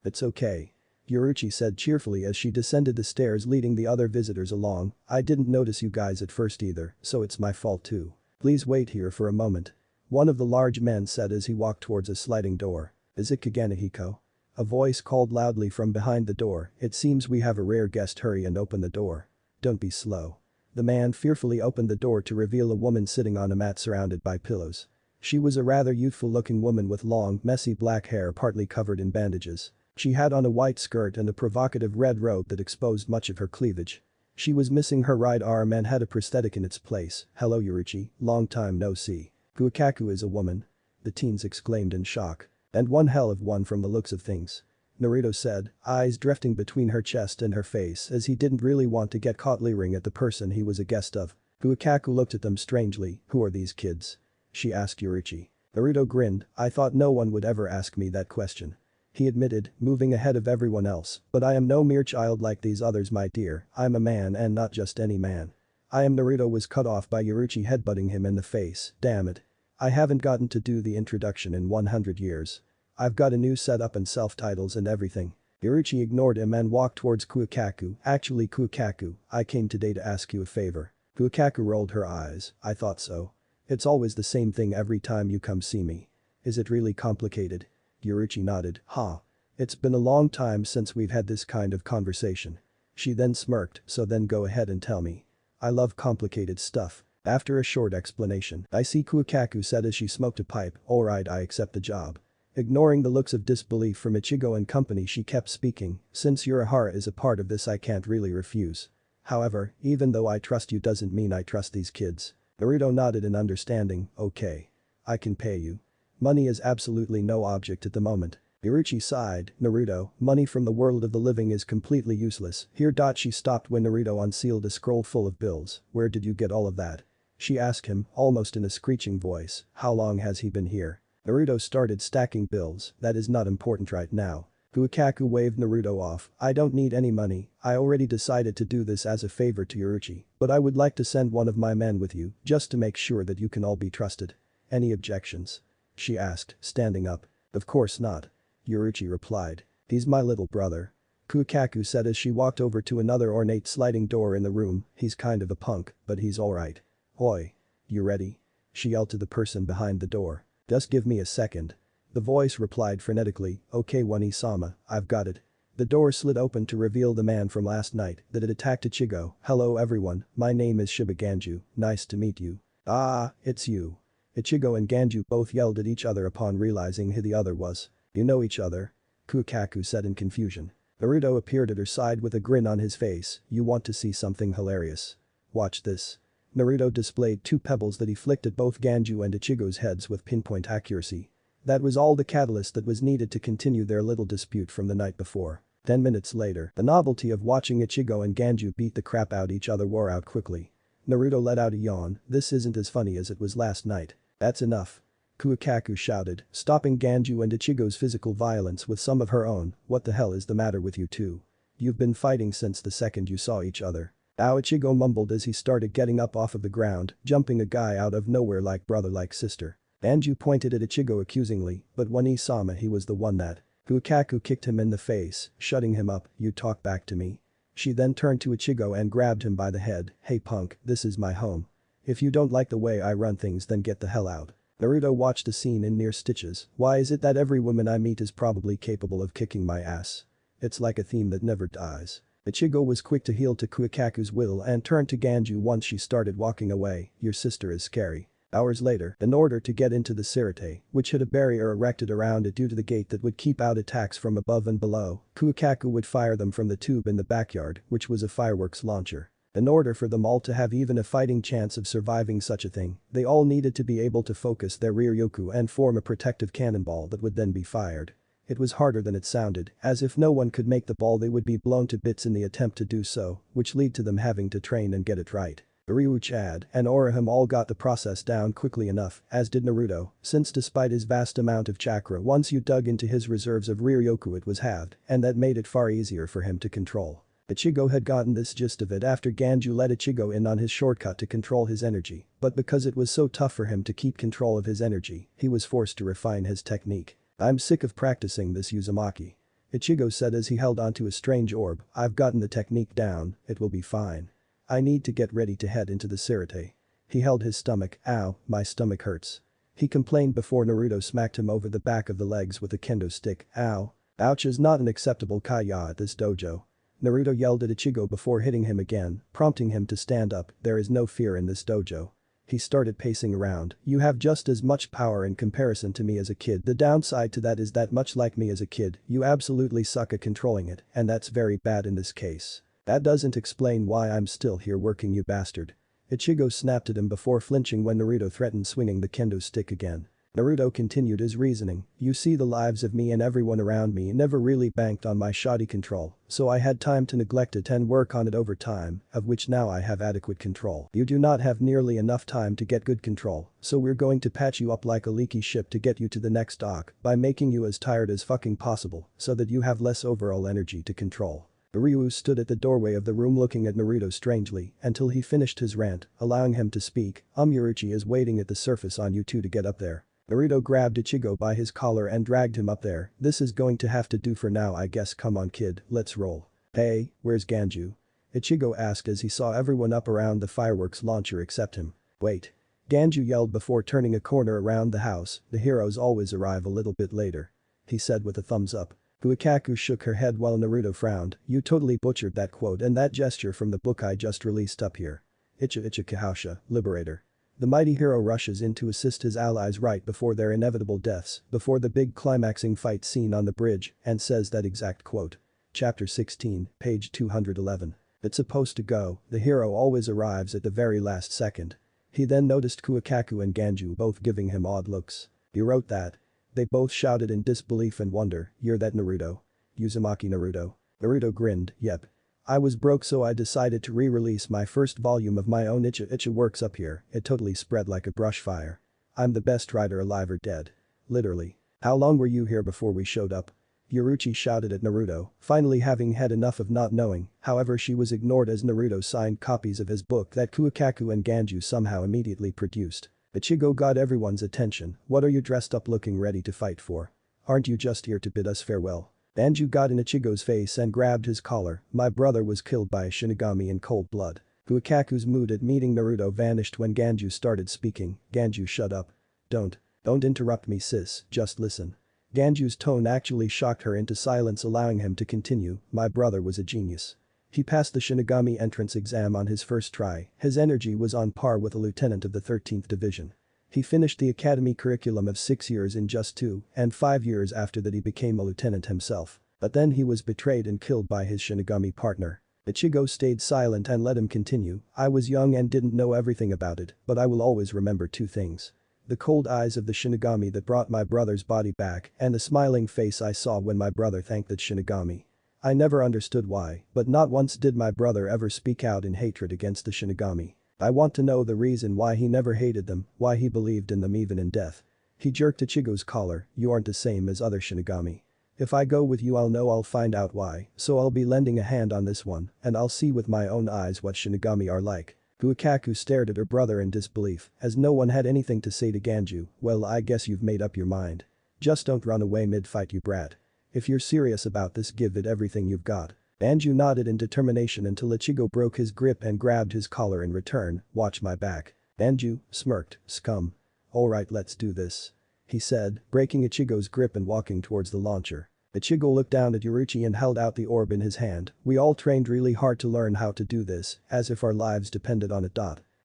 It's okay. Yoruichi said cheerfully as she descended the stairs leading the other visitors along. I didn't notice you guys at first either, so it's my fault too. Please wait here for a moment. One of the large men said as he walked towards a sliding door. Is it Kaganehiko? A voice called loudly from behind the door. It seems we have a rare guest. Hurry and open the door. Don't be slow. The man fearfully opened the door to reveal a woman sitting on a mat surrounded by pillows. She was a rather youthful-looking woman with long, messy black hair partly covered in bandages. She had on a white skirt and a provocative red robe that exposed much of her cleavage. She was missing her right arm and had a prosthetic in its place. Hello Yoruichi, long time no see. Kuikaku is a woman. The teens exclaimed in shock. And one hell of one from the looks of things. Naruto said, eyes drifting between her chest and her face as he didn't really want to get caught leering at the person he was a guest of. Kuikaku looked at them strangely. Who are these kids? She asked Yoruichi. Naruto grinned. I thought no one would ever ask me that question. He admitted, moving ahead of everyone else, but I am no mere child like these others, my dear. I'm a man and not just any man. I am. Naruto was cut off by Yoruichi headbutting him in the face. Damn it. I haven't gotten to do the introduction in 100 years. I've got a new setup and self-titles and everything. Yoruichi ignored him and walked towards Kuikaku. Actually Kuikaku, I came today to ask you a favor. Kuikaku rolled her eyes. I thought so. It's always the same thing every time you come see me. Is it really complicated? Yoruichi nodded. Huh. It's been a long time since we've had this kind of conversation. She then smirked, so then go ahead and tell me. I love complicated stuff. After a short explanation, I see, Kuikaku said as she smoked a pipe. Alright, I accept the job. Ignoring the looks of disbelief from Ichigo and company, she kept speaking. Since Urahara is a part of this, I can't really refuse. However, even though I trust you doesn't mean I trust these kids. Naruto nodded in understanding. Okay. I can pay you. Money is absolutely no object at the moment. Yoruichi sighed. Naruto, money from the world of the living is completely useless. Here. She stopped when Naruto unsealed a scroll full of bills. Where did you get all of that? She asked him, almost in a screeching voice. How long has he been here? Naruto started stacking bills. That is not important right now. Kuikaku waved Naruto off. I don't need any money. I already decided to do this as a favor to Yoruichi, but I would like to send one of my men with you, just to make sure that you can all be trusted. Any objections? She asked, standing up. Of course not. Yoruichi replied. He's my little brother. Kuikaku said as she walked over to another ornate sliding door in the room. He's kind of a punk, but he's alright. Hoi. You ready? She yelled to the person behind the door. Just give me a second. The voice replied frenetically. Okay Wani-sama, I've got it. The door slid open to reveal the man from last night that had attacked Ichigo. "Hello everyone, my name is Shiba Ganju, nice to meet you." "Ah, it's you." Ichigo and Ganju both yelled at each other upon realizing who the other was. "You know each other?" Kukaku said in confusion. Naruto appeared at her side with a grin on his face. "You want to see something hilarious? Watch this." Naruto displayed two pebbles that he flicked at both Ganju and Ichigo's heads with pinpoint accuracy. That was all the catalyst that was needed to continue their little dispute from the night before. 10 minutes later, the novelty of watching Ichigo and Ganju beat the crap out each other wore out quickly. Naruto let out a yawn. "This isn't as funny as it was last night." "That's enough." Kukaku shouted, stopping Ganju and Ichigo's physical violence with some of her own. "What the hell is the matter with you two? You've been fighting since the second you saw each other." "Ow," Ichigo mumbled as he started getting up off of the ground, jumping a guy out of nowhere like brother like sister. Ganju pointed at Ichigo accusingly, but when he saw me he was the one that. Kukaku kicked him in the face, shutting him up. "You talk back to me." She then turned to Ichigo and grabbed him by the head. "Hey punk, this is my home. If you don't like the way I run things then get the hell out." Naruto watched the scene in near stitches. "Why is it that every woman I meet is probably capable of kicking my ass? It's like a theme that never dies." Ichigo was quick to heel to Kukaku's will and turned to Ganju once she started walking away. "Your sister is scary." Hours later, in order to get into the Sirte, which had a barrier erected around it due to the gate that would keep out attacks from above and below, Kukaku would fire them from the tube in the backyard, which was a fireworks launcher. In order for them all to have even a fighting chance of surviving such a thing, they all needed to be able to focus their Ryoku and form a protective cannonball that would then be fired. It was harder than it sounded, as if no one could make the ball they would be blown to bits in the attempt to do so, which led to them having to train and get it right. Ryu, Chad, and Orihime all got the process down quickly enough, as did Naruto, since despite his vast amount of chakra once you dug into his reserves of Ryoku it was halved, and that made it far easier for him to control. Ichigo had gotten this gist of it after Ganju let Ichigo in on his shortcut to control his energy, but because it was so tough for him to keep control of his energy, he was forced to refine his technique. "I'm sick of practicing this, Uzumaki," Ichigo said as he held onto a strange orb. "I've gotten the technique down, it will be fine. I need to get ready to head into the Sirte." He held his stomach. "Ow, my stomach hurts." He complained before Naruto smacked him over the back of the legs with a kendo stick. "Ow. Ouch is not an acceptable kaya at this dojo." Naruto yelled at Ichigo before hitting him again, prompting him to stand up. "There is no fear in this dojo." He started pacing around. "You have just as much power in comparison to me as a kid. The downside to that is that much like me as a kid, you absolutely suck at controlling it, and that's very bad in this case. That doesn't explain why I'm still here working, you bastard." Ichigo snapped at him before flinching when Naruto threatened swinging the kendo stick again. Naruto continued his reasoning. "You see, the lives of me and everyone around me never really banked on my shoddy control, so I had time to neglect it and work on it over time, of which now I have adequate control. You do not have nearly enough time to get good control, so we're going to patch you up like a leaky ship to get you to the next dock by making you as tired as fucking possible so that you have less overall energy to control." Ryu stood at the doorway of the room looking at Naruto strangely until he finished his rant, allowing him to speak. "Yaruchi is waiting at the surface on you two to get up there." Naruto grabbed Ichigo by his collar and dragged him up there. "This is going to have to do for now, I guess. Come on kid, let's roll." "Hey, where's Ganju?" Ichigo asked as he saw everyone up around the fireworks launcher except him. "Wait." Ganju yelled before turning a corner around the house. "The heroes always arrive a little bit later," he said with a thumbs up. Kuikaku shook her head while Naruto frowned. "You totally butchered that quote and that gesture from the book I just released up here. Icha Kahausha, Liberator." The mighty hero rushes in to assist his allies right before their inevitable deaths, before the big climaxing fight scene on the bridge, and says that exact quote. Chapter 16, page 211. It's supposed to go, the hero always arrives at the very last second. He then noticed Kuikaku and Ganju both giving him odd looks. "You wrote that?" They both shouted in disbelief and wonder. "You're that Naruto?" "Uzumaki Naruto." Naruto grinned. "Yep. I was broke so I decided to re-release my first volume of my own Icha works up here. It totally spread like a brush fire. I'm the best writer alive or dead. Literally. How long were you here before we showed up?" Yaruchi shouted at Naruto, finally having had enough of not knowing. However, she was ignored as Naruto signed copies of his book that Kuikaku and Ganju somehow immediately produced. Ichigo got everyone's attention. "What are you dressed up looking ready to fight for? Aren't you just here to bid us farewell?" Ganju got in Ichigo's face and grabbed his collar. "My brother was killed by a Shinigami in cold blood." Kuikaku's mood at meeting Naruto vanished when Ganju started speaking. "Ganju, shut up. Don't interrupt me sis, just listen." Ganju's tone actually shocked her into silence, allowing him to continue. My brother was a genius. He passed the Shinigami entrance exam on his first try, his energy was on par with a lieutenant of the 13th Division. He finished the academy curriculum of 6 years in just 2, and 5 years after that he became a lieutenant himself. But then he was betrayed and killed by his Shinigami partner. Ichigo stayed silent and let him continue. I was young and didn't know everything about it, but I will always remember 2 things. The cold eyes of the Shinigami that brought my brother's body back and the smiling face I saw when my brother thanked that Shinigami. I never understood why, but not once did my brother ever speak out in hatred against the Shinigami. I want to know the reason why he never hated them, why he believed in them even in death. He jerked Ichigo's collar. You aren't the same as other Shinigami. If I go with you I'll find out why, so I'll be lending a hand on this one, and I'll see with my own eyes what Shinigami are like. Fukaku stared at her brother in disbelief, as no one had anything to say to Ganju. Well, I guess you've made up your mind. Just don't run away mid-fight, you brat. If you're serious about this, give it everything you've got. Ganju nodded in determination until Ichigo broke his grip and grabbed his collar in return. Watch my back. Ganju smirked. Scum. Alright, let's do this. He said, breaking Ichigo's grip and walking towards the launcher. Ichigo looked down at Yoruichi and held out the orb in his hand. We all trained really hard to learn how to do this, as if our lives depended on it.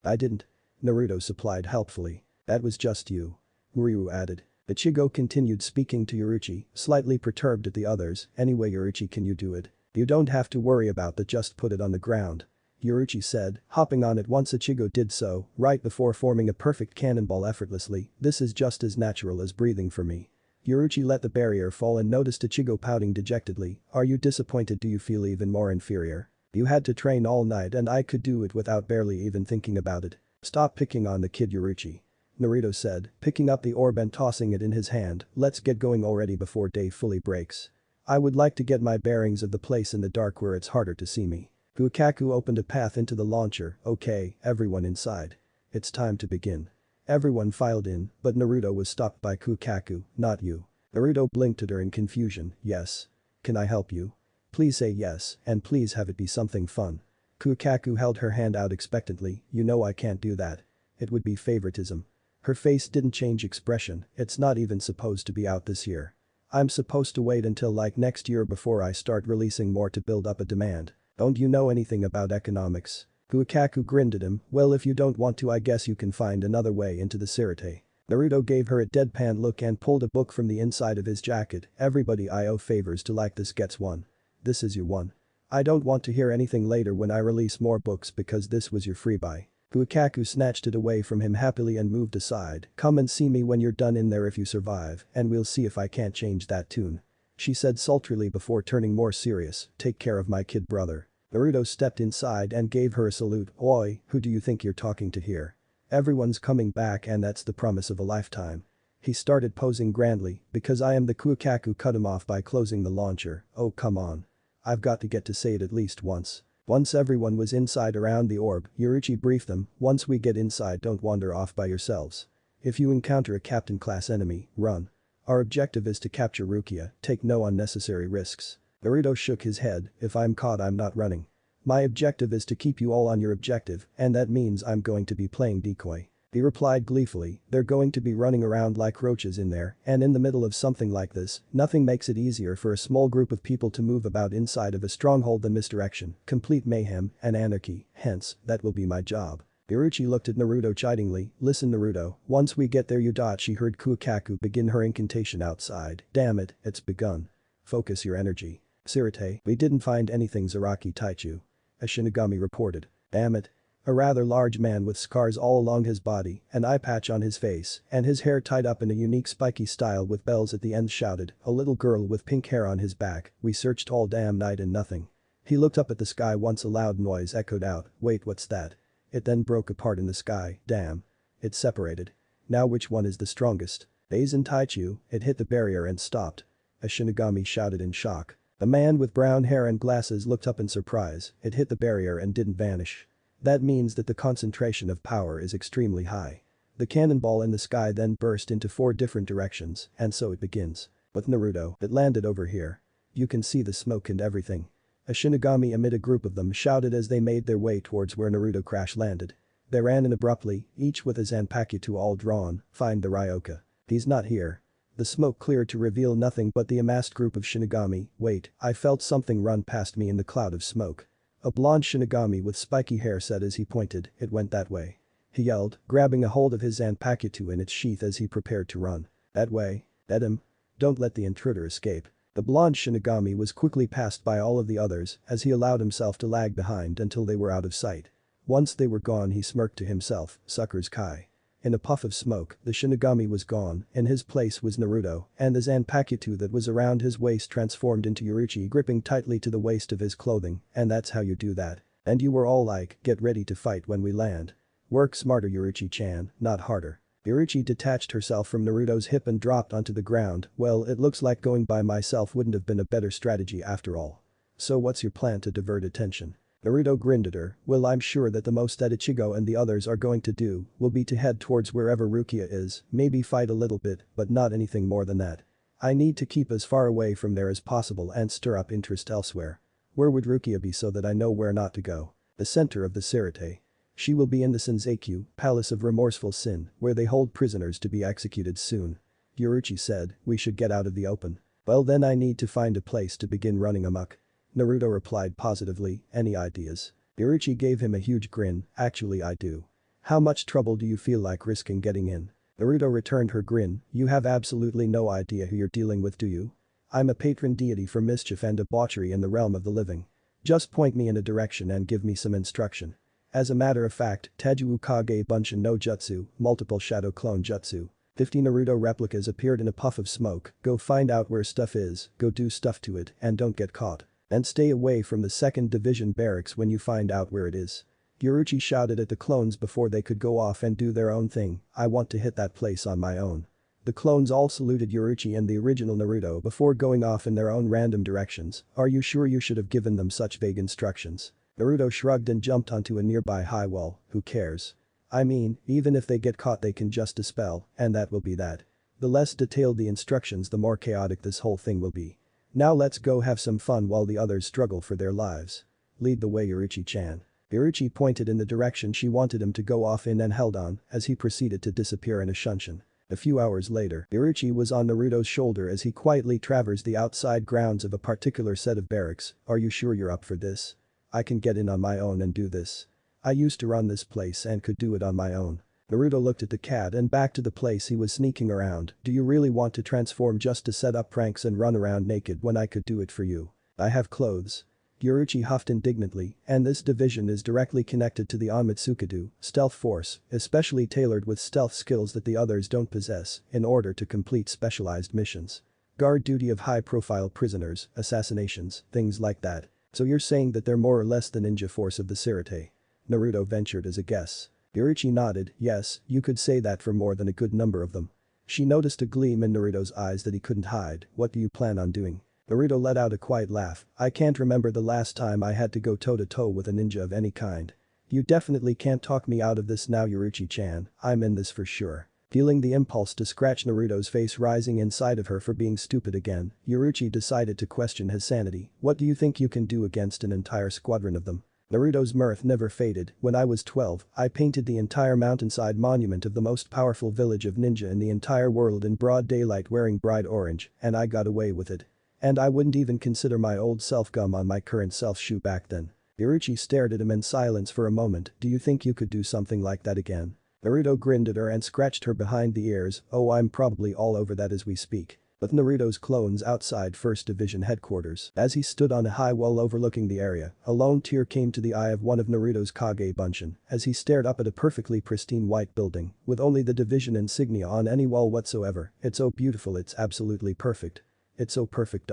I didn't. Naruto supplied helpfully. That was just you. Ryu added. Ichigo continued speaking to Yoruichi, slightly perturbed at the others. Anyway Yoruichi, can you do it? You don't have to worry about that, just put it on the ground. Yoruichi said, hopping on it once Ichigo did so, right before forming a perfect cannonball effortlessly. This is just as natural as breathing for me. Yoruichi let the barrier fall and noticed Ichigo pouting dejectedly. Are you disappointed? Do you feel even more inferior? You had to train all night and I could do it without barely even thinking about it. Stop picking on the kid, Yoruichi. Naruto said, picking up the orb and tossing it in his hand. Let's get going already before day fully breaks. I would like to get my bearings of the place in the dark where it's harder to see me. Fukaku opened a path into the launcher. Okay, everyone inside. It's time to begin. Everyone filed in, but Naruto was stopped by Fukaku. Not you. Naruto blinked at her in confusion. Yes. Can I help you? Please say yes, and please have it be something fun. Fukaku held her hand out expectantly. You know I can't do that. It would be favoritism. Her face didn't change expression. It's not even supposed to be out this year. I'm supposed to wait until like next year before I start releasing more to build up a demand. Don't you know anything about economics? Fukaku grinned at him. Well, if you don't want to, I guess you can find another way into the Sirte. Naruto gave her a deadpan look and pulled a book from the inside of his jacket. Everybody I owe favors to like this gets one. This is your one. I don't want to hear anything later when I release more books because this was your free buy. Fukaku snatched it away from him happily and moved aside. Come and see me when you're done in there if you survive, and we'll see if I can't change that tune. She said sultrily before turning more serious. Take care of my kid brother. Naruto stepped inside and gave her a salute. Oi, who do you think you're talking to here? Everyone's coming back and that's the promise of a lifetime. He started posing grandly. Because I am the Fukaku cut him off by closing the launcher. Oh come on. I've got to get to say it at least once. Once everyone was inside around the orb, Yoruichi briefed them. Once we get inside, don't wander off by yourselves. If you encounter a captain class enemy, run. Our objective is to capture Rukia. Take no unnecessary risks. Naruto shook his head. If I'm caught, I'm not running. My objective is to keep you all on your objective, and that means I'm going to be playing decoy. He replied gleefully. They're going to be running around like roaches in there, and in the middle of something like this, nothing makes it easier for a small group of people to move about inside of a stronghold than misdirection, complete mayhem, and anarchy. Hence, that will be my job. Yoruichi looked at Naruto chidingly. Listen Naruto, once we get there she heard Fukaku begin her incantation outside. Damn it, it's begun. Focus your energy. Sirte, we didn't find anything Zaraki Taichu. A Shinigami reported. Damn it. A rather large man with scars all along his body, an eye patch on his face, and his hair tied up in a unique spiky style with bells at the end shouted. A little girl with pink hair on his back. We searched all damn night and nothing. He looked up at the sky once a loud noise echoed out. Wait, what's that? It then broke apart in the sky. Damn. It separated. Now which one is the strongest? Aizen Taichu. It hit the barrier and stopped. A Shinigami shouted in shock. The man with brown hair and glasses looked up in surprise. It hit the barrier and didn't vanish. That means that the concentration of power is extremely high. The cannonball in the sky then burst into 4 different directions, and so it begins. With Naruto, it landed over here. You can see the smoke and everything. A Shinigami amid a group of them shouted as they made their way towards where Naruto crash landed. They ran in abruptly, each with a Zanpakuto all drawn. Find the Ryoka. He's not here. The smoke cleared to reveal nothing but the amassed group of Shinigami. Wait, I felt something run past me in the cloud of smoke. A blonde Shinigami with spiky hair said as he pointed, it went that way. He yelled, grabbing a hold of his Zanpakuto in its sheath as he prepared to run. That way. Let him. Don't let the intruder escape. The blonde Shinigami was quickly passed by all of the others as he allowed himself to lag behind until they were out of sight. Once they were gone he smirked to himself, suckers Kai. In a puff of smoke, the Shinigami was gone, in his place was Naruto, and the Zanpakuto that was around his waist transformed into Yuruchi gripping tightly to the waist of his clothing, and that's how you do that. And you were all like, get ready to fight when we land. Work smarter Yuruchi-chan, not harder. Yuruchi detached herself from Naruto's hip and dropped onto the ground. Well, it looks like going by myself wouldn't have been a better strategy after all. So what's your plan to divert attention? Naruto grinned at her. Well, I'm sure that the most that Ichigo and the others are going to do will be to head towards wherever Rukia is, maybe fight a little bit, but not anything more than that. I need to keep as far away from there as possible and stir up interest elsewhere. Where would Rukia be so that I know where not to go? The center of the Sirte. She will be in the Senzaku, Palace of Remorseful Sin, where they hold prisoners to be executed soon. Yuruchi said, we should get out of the open. Well then I need to find a place to begin running amok. Naruto replied positively, any ideas? Yuruchi gave him a huge grin, actually I do. How much trouble do you feel like risking getting in? Naruto returned her grin, you have absolutely no idea who you're dealing with do you? I'm a patron deity for mischief and debauchery in the realm of the living. Just point me in a direction and give me some instruction. As a matter of fact, Teju Ukage Bunshin no Jutsu, multiple shadow clone jutsu. 50 Naruto replicas appeared in a puff of smoke, go find out where stuff is, go do stuff to it, and don't get caught. And stay away from the 2nd Division barracks when you find out where it is. Yuruchi shouted at the clones before they could go off and do their own thing, I want to hit that place on my own. The clones all saluted Yuruchi and the original Naruto before going off in their own random directions. Are you sure you should have given them such vague instructions? Naruto shrugged and jumped onto a nearby high wall, who cares? I mean, even if they get caught they can just dispel, and that will be that. The less detailed the instructions the more chaotic this whole thing will be. Now let's go have some fun while the others struggle for their lives. Lead the way Yuruchi-chan. Yuruchi pointed in the direction she wanted him to go off in and held on as he proceeded to disappear in a shunshin. A few hours later, Yuruchi was on Naruto's shoulder as he quietly traversed the outside grounds of a particular set of barracks. Are you sure you're up for this? I can get in on my own and do this. I used to run this place and could do it on my own. Naruto looked at the cat and back to the place he was sneaking around. Do you really want to transform just to set up pranks and run around naked when I could do it for you? I have clothes. Yuruchi huffed indignantly, and this division is directly connected to the Onmitsukido, stealth force, especially tailored with stealth skills that the others don't possess, in order to complete specialized missions. Guard duty of high-profile prisoners, assassinations, things like that. So you're saying that they're more or less the ninja force of the Sirte? Naruto ventured as a guess. Yuruchi nodded, yes, you could say that for more than a good number of them. She noticed a gleam in Naruto's eyes that he couldn't hide. What do you plan on doing? Naruto let out a quiet laugh. I can't remember the last time I had to go toe-to-toe with a ninja of any kind. You definitely can't talk me out of this now Yuruchi-chan, I'm in this for sure. Feeling the impulse to scratch Naruto's face rising inside of her for being stupid again, Yuruchi decided to question his sanity. What do you think you can do against an entire squadron of them? Naruto's mirth never faded. When I was 12, I painted the entire mountainside monument of the most powerful village of ninja in the entire world in broad daylight wearing bright orange, and I got away with it. And I wouldn't even consider my old self gum on my current self shoe back then. Yuruchi stared at him in silence for a moment. Do you think you could do something like that again? Naruto grinned at her and scratched her behind the ears. Oh, I'm probably all over that as we speak. With Naruto's clones outside 1st Division headquarters. As he stood on a high wall overlooking the area, a lone tear came to the eye of one of Naruto's Kage Bunshin as he stared up at a perfectly pristine white building with only the division insignia on any wall whatsoever. It's so beautiful, it's absolutely perfect. It's so perfect.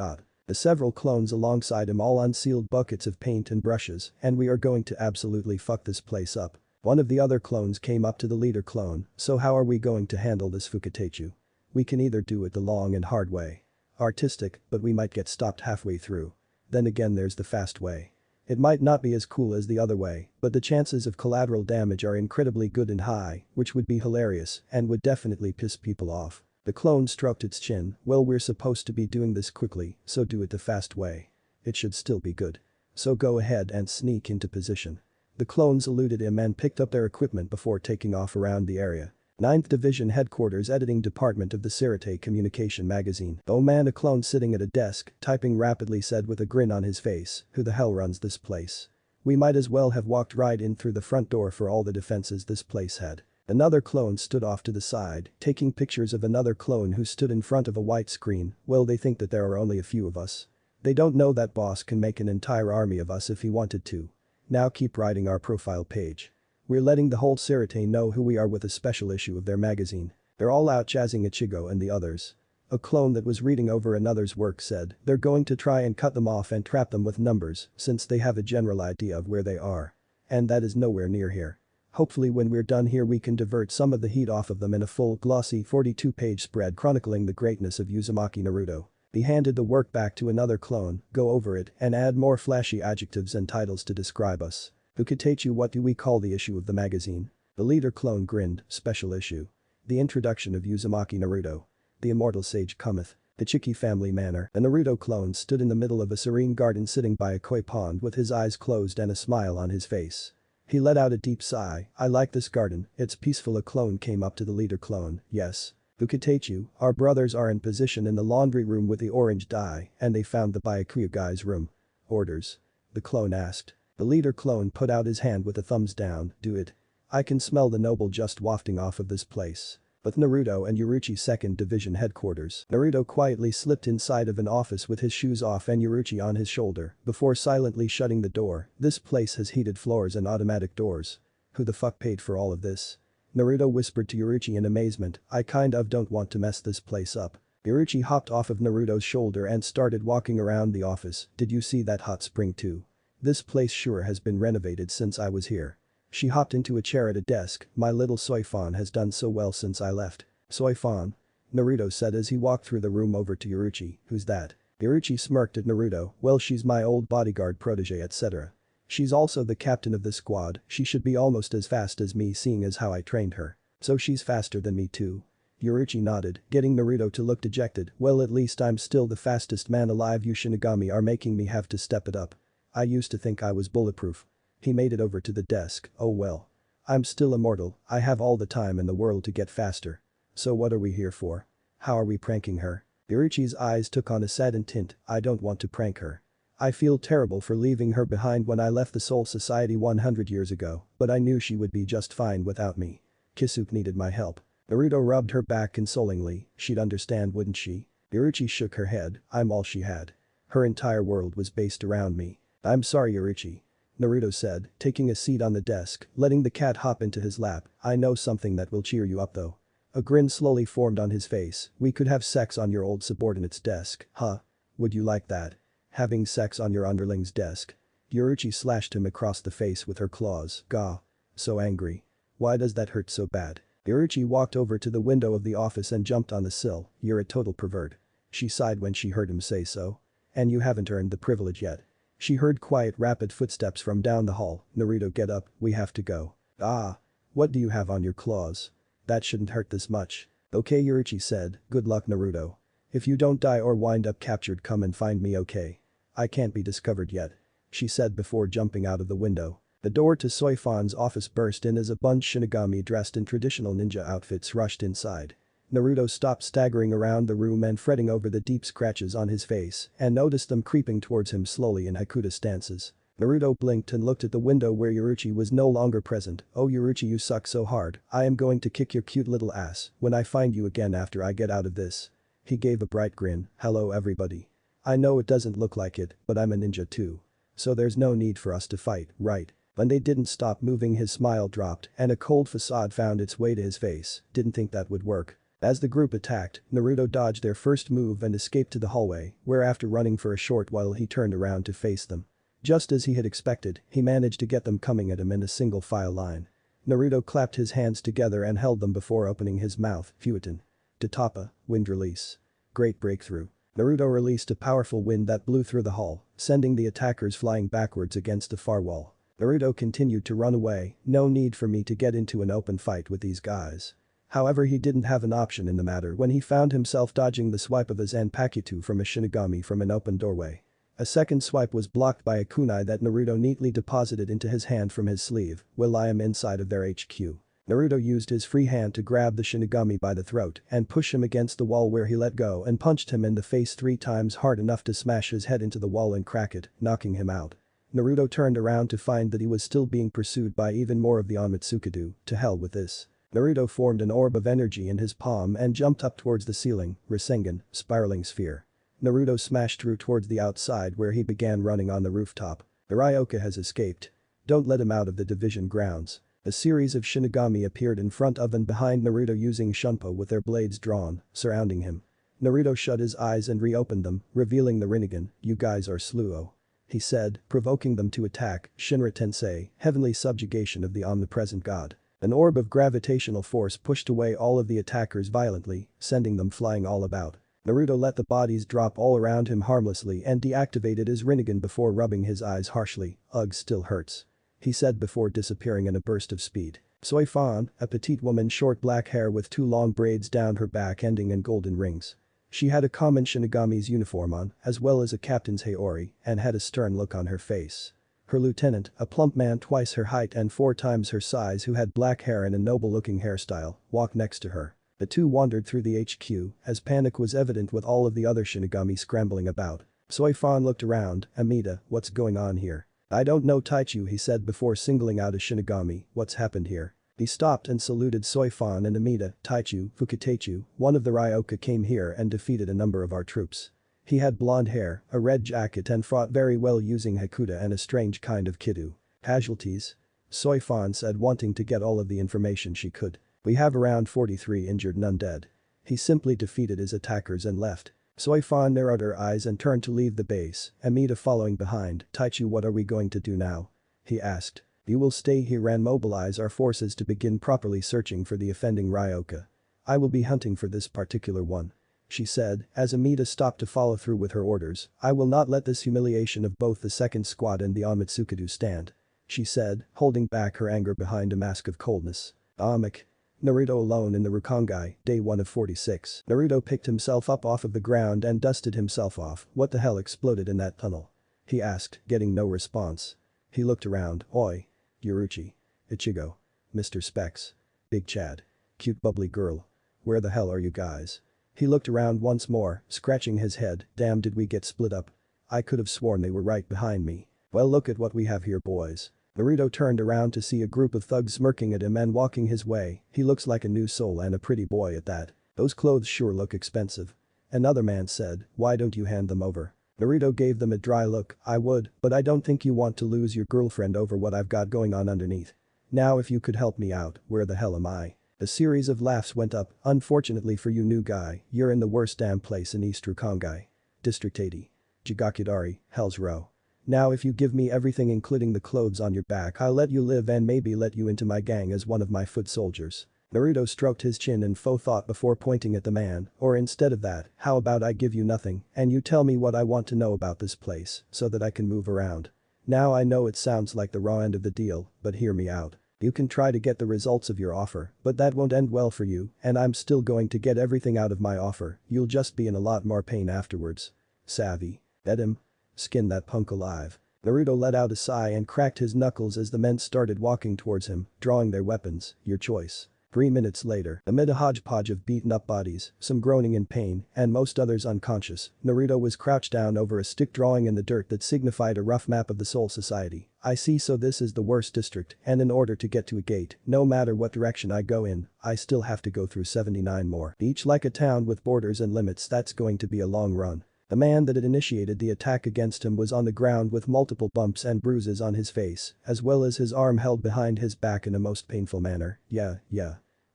The several clones alongside him all unsealed buckets of paint and brushes, and we are going to absolutely fuck this place up. One of the other clones came up to the leader clone. So how are we going to handle this Fukatechu? We can either do it the long and hard way. Artistic, but we might get stopped halfway through. Then again there's the fast way. It might not be as cool as the other way, but the chances of collateral damage are incredibly good and high, which would be hilarious and would definitely piss people off. The clone stroked its chin. Well, we're supposed to be doing this quickly, so do it the fast way. It should still be good. So go ahead and sneak into position. The clones saluted him and picked up their equipment before taking off around the area. 9th Division Headquarters Editing Department of the Sirte Communication Magazine. Oh man, a clone sitting at a desk, typing rapidly said with a grin on his face, who the hell runs this place? We might as well have walked right in through the front door for all the defenses this place had. Another clone stood off to the side, taking pictures of another clone who stood in front of a white screen. Well, they think that there are only a few of us. They don't know that boss can make an entire army of us if he wanted to. Now keep writing our profile page. We're letting the whole Sirte know who we are with a special issue of their magazine. They're all out jazzing Ichigo and the others. A clone that was reading over another's work said they're going to try and cut them off and trap them with numbers since they have a general idea of where they are. And that is nowhere near here. Hopefully when we're done here we can divert some of the heat off of them in a full glossy 42-page spread chronicling the greatness of Uzumaki Naruto. He handed the work back to another clone, go over it and add more flashy adjectives and titles to describe us. Ukitachu, what do we call the issue of the magazine? The leader clone grinned, special issue. The introduction of Uzumaki Naruto. The immortal sage cometh. The Chiki family manor. The Naruto clone stood in the middle of a serene garden sitting by a koi pond with his eyes closed and a smile on his face. He let out a deep sigh. I like this garden, it's peaceful. A clone came up to the leader clone, yes. Ukitachu, our brothers are in position in the laundry room with the orange dye and they found the Byakuya guy's room. Orders? The clone asked. The leader clone put out his hand with a thumbs down, do it. I can smell the noble just wafting off of this place. But Naruto and Yuruchi 2nd Division Headquarters. Naruto quietly slipped inside of an office with his shoes off and Yuruchi on his shoulder before silently shutting the door. This place has heated floors and automatic doors. Who the fuck paid for all of this? Naruto whispered to Yuruchi in amazement, I kind of don't want to mess this place up. Yuruchi hopped off of Naruto's shoulder and started walking around the office. Did you see that hot spring too? This place sure has been renovated since I was here. She hopped into a chair at a desk, my little Soifan has done so well since I left. Soifan? Naruto said as he walked through the room over to Yuruchi, who's that? Yuruchi smirked at Naruto, well she's my old bodyguard protege etc. She's also the captain of the squad, she should be almost as fast as me seeing as how I trained her. So she's faster than me too. Yuruchi nodded, getting Naruto to look dejected, well at least I'm still the fastest man alive. You Shinigami are making me have to step it up. I used to think I was bulletproof. He made it over to the desk, oh well. I'm still immortal, I have all the time in the world to get faster. So what are we here for? How are we pranking her? Yuruchi's eyes took on a saddened tint, I don't want to prank her. I feel terrible for leaving her behind when I left the Soul Society 100 years ago, but I knew she would be just fine without me. Kisuke needed my help. Naruto rubbed her back consolingly, she'd understand wouldn't she? Yuruchi shook her head, I'm all she had. Her entire world was based around me. I'm sorry Yuruchi. Naruto said, taking a seat on the desk, letting the cat hop into his lap, I know something that will cheer you up though. A grin slowly formed on his face, we could have sex on your old subordinate's desk, huh? Would you like that? Having sex on your underling's desk? Yuruchi slashed him across the face with her claws, gah. So angry. Why does that hurt so bad? Yuruchi walked over to the window of the office and jumped on the sill, you're a total pervert. She sighed when she heard him say so. And you haven't earned the privilege yet. She heard quiet rapid footsteps from down the hall, Naruto get up, we have to go. Ah. What do you have on your claws? That shouldn't hurt this much. Okay Yuruchi said, good luck Naruto. If you don't die or wind up captured come and find me okay? I can't be discovered yet. She said before jumping out of the window. The door to Soifan's office burst in as a bunch Shinigami dressed in traditional ninja outfits rushed inside. Naruto stopped staggering around the room and fretting over the deep scratches on his face and noticed them creeping towards him slowly in Hakuta stances. Naruto blinked and looked at the window where Yuruchi was no longer present. Oh Yuruchi you suck so hard, I am going to kick your cute little ass when I find you again after I get out of this. He gave a bright grin, hello everybody. I know it doesn't look like it, but I'm a ninja too. So there's no need for us to fight, right? When they didn't stop moving his smile dropped and a cold facade found its way to his face, didn't think that would work. As the group attacked, Naruto dodged their first move and escaped to the hallway, where after running for a short while he turned around to face them. Just as he had expected, he managed to get them coming at him in a single file line. Naruto clapped his hands together and held them before opening his mouth, Fuetin. Tatapa, wind release. Great breakthrough. Naruto released a powerful wind that blew through the hall, sending the attackers flying backwards against the far wall. Naruto continued to run away, no need for me to get into an open fight with these guys. However he didn't have an option in the matter when he found himself dodging the swipe of a Zanpakuto from a Shinigami from an open doorway. A second swipe was blocked by a kunai that Naruto neatly deposited into his hand from his sleeve, well I am inside of their HQ. Naruto used his free hand to grab the Shinigami by the throat and push him against the wall where he let go and punched him in the face 3 times hard enough to smash his head into the wall and crack it, knocking him out. Naruto turned around to find that he was still being pursued by even more of the Onmitsukido. To hell with this. Naruto formed an orb of energy in his palm and jumped up towards the ceiling, Rasengan, spiraling sphere. Naruto smashed through towards the outside where he began running on the rooftop. The Ryoka has escaped. Don't let him out of the division grounds. A series of Shinigami appeared in front of and behind Naruto using Shunpo with their blades drawn, surrounding him. Naruto shut his eyes and reopened them, revealing the Rinnegan. You guys are Sluo. He said, provoking them to attack. Shinra Tensei, heavenly subjugation of the omnipresent god. An orb of gravitational force pushed away all of the attackers violently, sending them flying all about. Naruto let the bodies drop all around him harmlessly and deactivated his Rinnegan before rubbing his eyes harshly. Ugh, still hurts. He said before disappearing in a burst of speed. Soifan, a petite woman, short black hair with 2 long braids down her back ending in golden rings. She had a common Shinigami's uniform on, as well as a captain's Haori, and had a stern look on her face. Her lieutenant, a plump man twice her height and 4 times her size who had black hair and a noble-looking hairstyle, walked next to her. The two wandered through the HQ, as panic was evident with all of the other Shinigami scrambling about. Soifan looked around. Amida, what's going on here? I don't know Taichu, he said before singling out a Shinigami. What's happened here? He stopped and saluted Soifan and Amida. Taichu, Fukuteichu, one of the Ryoka came here and defeated a number of our troops. He had blonde hair, a red jacket and fought very well using Hakuta and a strange kind of Kidu. Casualties? Soifan said, wanting to get all of the information she could. We have around 43 injured, none dead. He simply defeated his attackers and left. Soifan narrowed her eyes and turned to leave the base, Amida following behind. Taichu, what are we going to do now? He asked. You will stay here and mobilize our forces to begin properly searching for the offending Ryoka. I will be hunting for this particular one. She said, as Amida stopped to follow through with her orders. I will not let this humiliation of both the second squad and the Onmitsukido stand. She said, holding back her anger behind a mask of coldness. Amik. Naruto alone in the Rukongai, day 1 of 46. Naruto picked himself up off of the ground and dusted himself off. What the hell exploded in that tunnel? He asked, getting no response. He looked around. Oi. Yoruchi. Ichigo. Mr. Specs. Big Chad. Cute bubbly girl. Where the hell are you guys? He looked around once more, scratching his head. Damn, did we get split up? I could have sworn they were right behind me. Well, look at what we have here, boys. Naruto turned around to see a group of thugs smirking at him and walking his way. He looks like a new soul and a pretty boy at that. Those clothes sure look expensive. Another man said, why don't you hand them over? Naruto gave them a dry look. I would, but I don't think you want to lose your girlfriend over what I've got going on underneath. Now if you could help me out, where the hell am I? A series of laughs went up. Unfortunately for you, new guy, you're in the worst damn place in East Rukongai. District 80. Jigakudari, Hell's Row. Now if you give me everything including the clothes on your back, I'll let you live and maybe let you into my gang as one of my foot soldiers. Naruto stroked his chin in faux thought before pointing at the man, or instead of that, how about I give you nothing and you tell me what I want to know about this place so that I can move around. Now I know it sounds like the raw end of the deal, but hear me out. You can try to get the results of your offer, but that won't end well for you and I'm still going to get everything out of my offer, you'll just be in a lot more pain afterwards. Savvy. Let him. Skin that punk alive. Naruto let out a sigh and cracked his knuckles as the men started walking towards him, drawing their weapons. Your choice. 3 minutes later, amid a hodgepodge of beaten-up bodies, some groaning in pain, and most others unconscious, Naruto was crouched down over a stick drawing in the dirt that signified a rough map of the Soul Society. I see, so this is the worst district, and in order to get to a gate, no matter what direction I go in, I still have to go through 79 more. Each like a town with borders and limits. That's going to be a long run. The man that had initiated the attack against him was on the ground with multiple bumps and bruises on his face, as well as his arm held behind his back in a most painful manner. Yeah.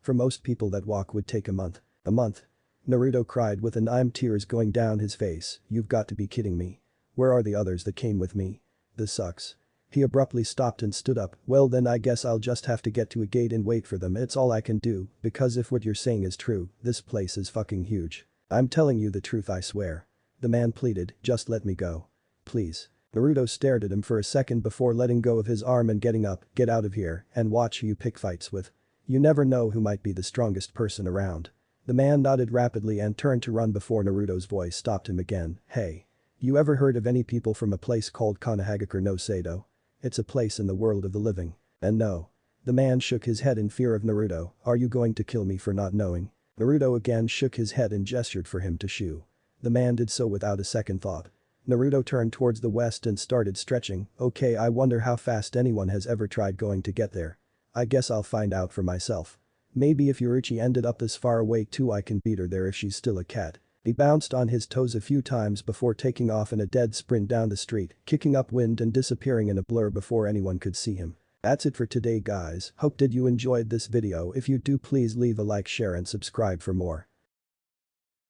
For most people that walk would take a month. A month? Naruto cried with tears going down his face. You've got to be kidding me. Where are the others that came with me? This sucks. He abruptly stopped and stood up. Well then I guess I'll just have to get to a gate and wait for them. It's all I can do, because if what you're saying is true, this place is fucking huge. I'm telling you the truth, I swear. The man pleaded, just let me go. Please. Naruto stared at him for a second before letting go of his arm and getting up. Get out of here and watch who you pick fights with. You never know who might be the strongest person around. The man nodded rapidly and turned to run before Naruto's voice stopped him again. Hey. You ever heard of any people from a place called Konohagakure no Sado? It's a place in the world of the living. And no. The man shook his head in fear of Naruto. Are you going to kill me for not knowing? Naruto again shook his head and gestured for him to shoo. The man did so without a second thought. Naruto turned towards the west and started stretching. Okay, I wonder how fast anyone has ever tried going to get there. I guess I'll find out for myself. Maybe if Yurichi ended up this far away too, I can beat her there if she's still a cat. He bounced on his toes a few times before taking off in a dead sprint down the street, kicking upwind and disappearing in a blur before anyone could see him. That's it for today guys, hope did you enjoyed this video. If you do, please leave a like, share and subscribe for more.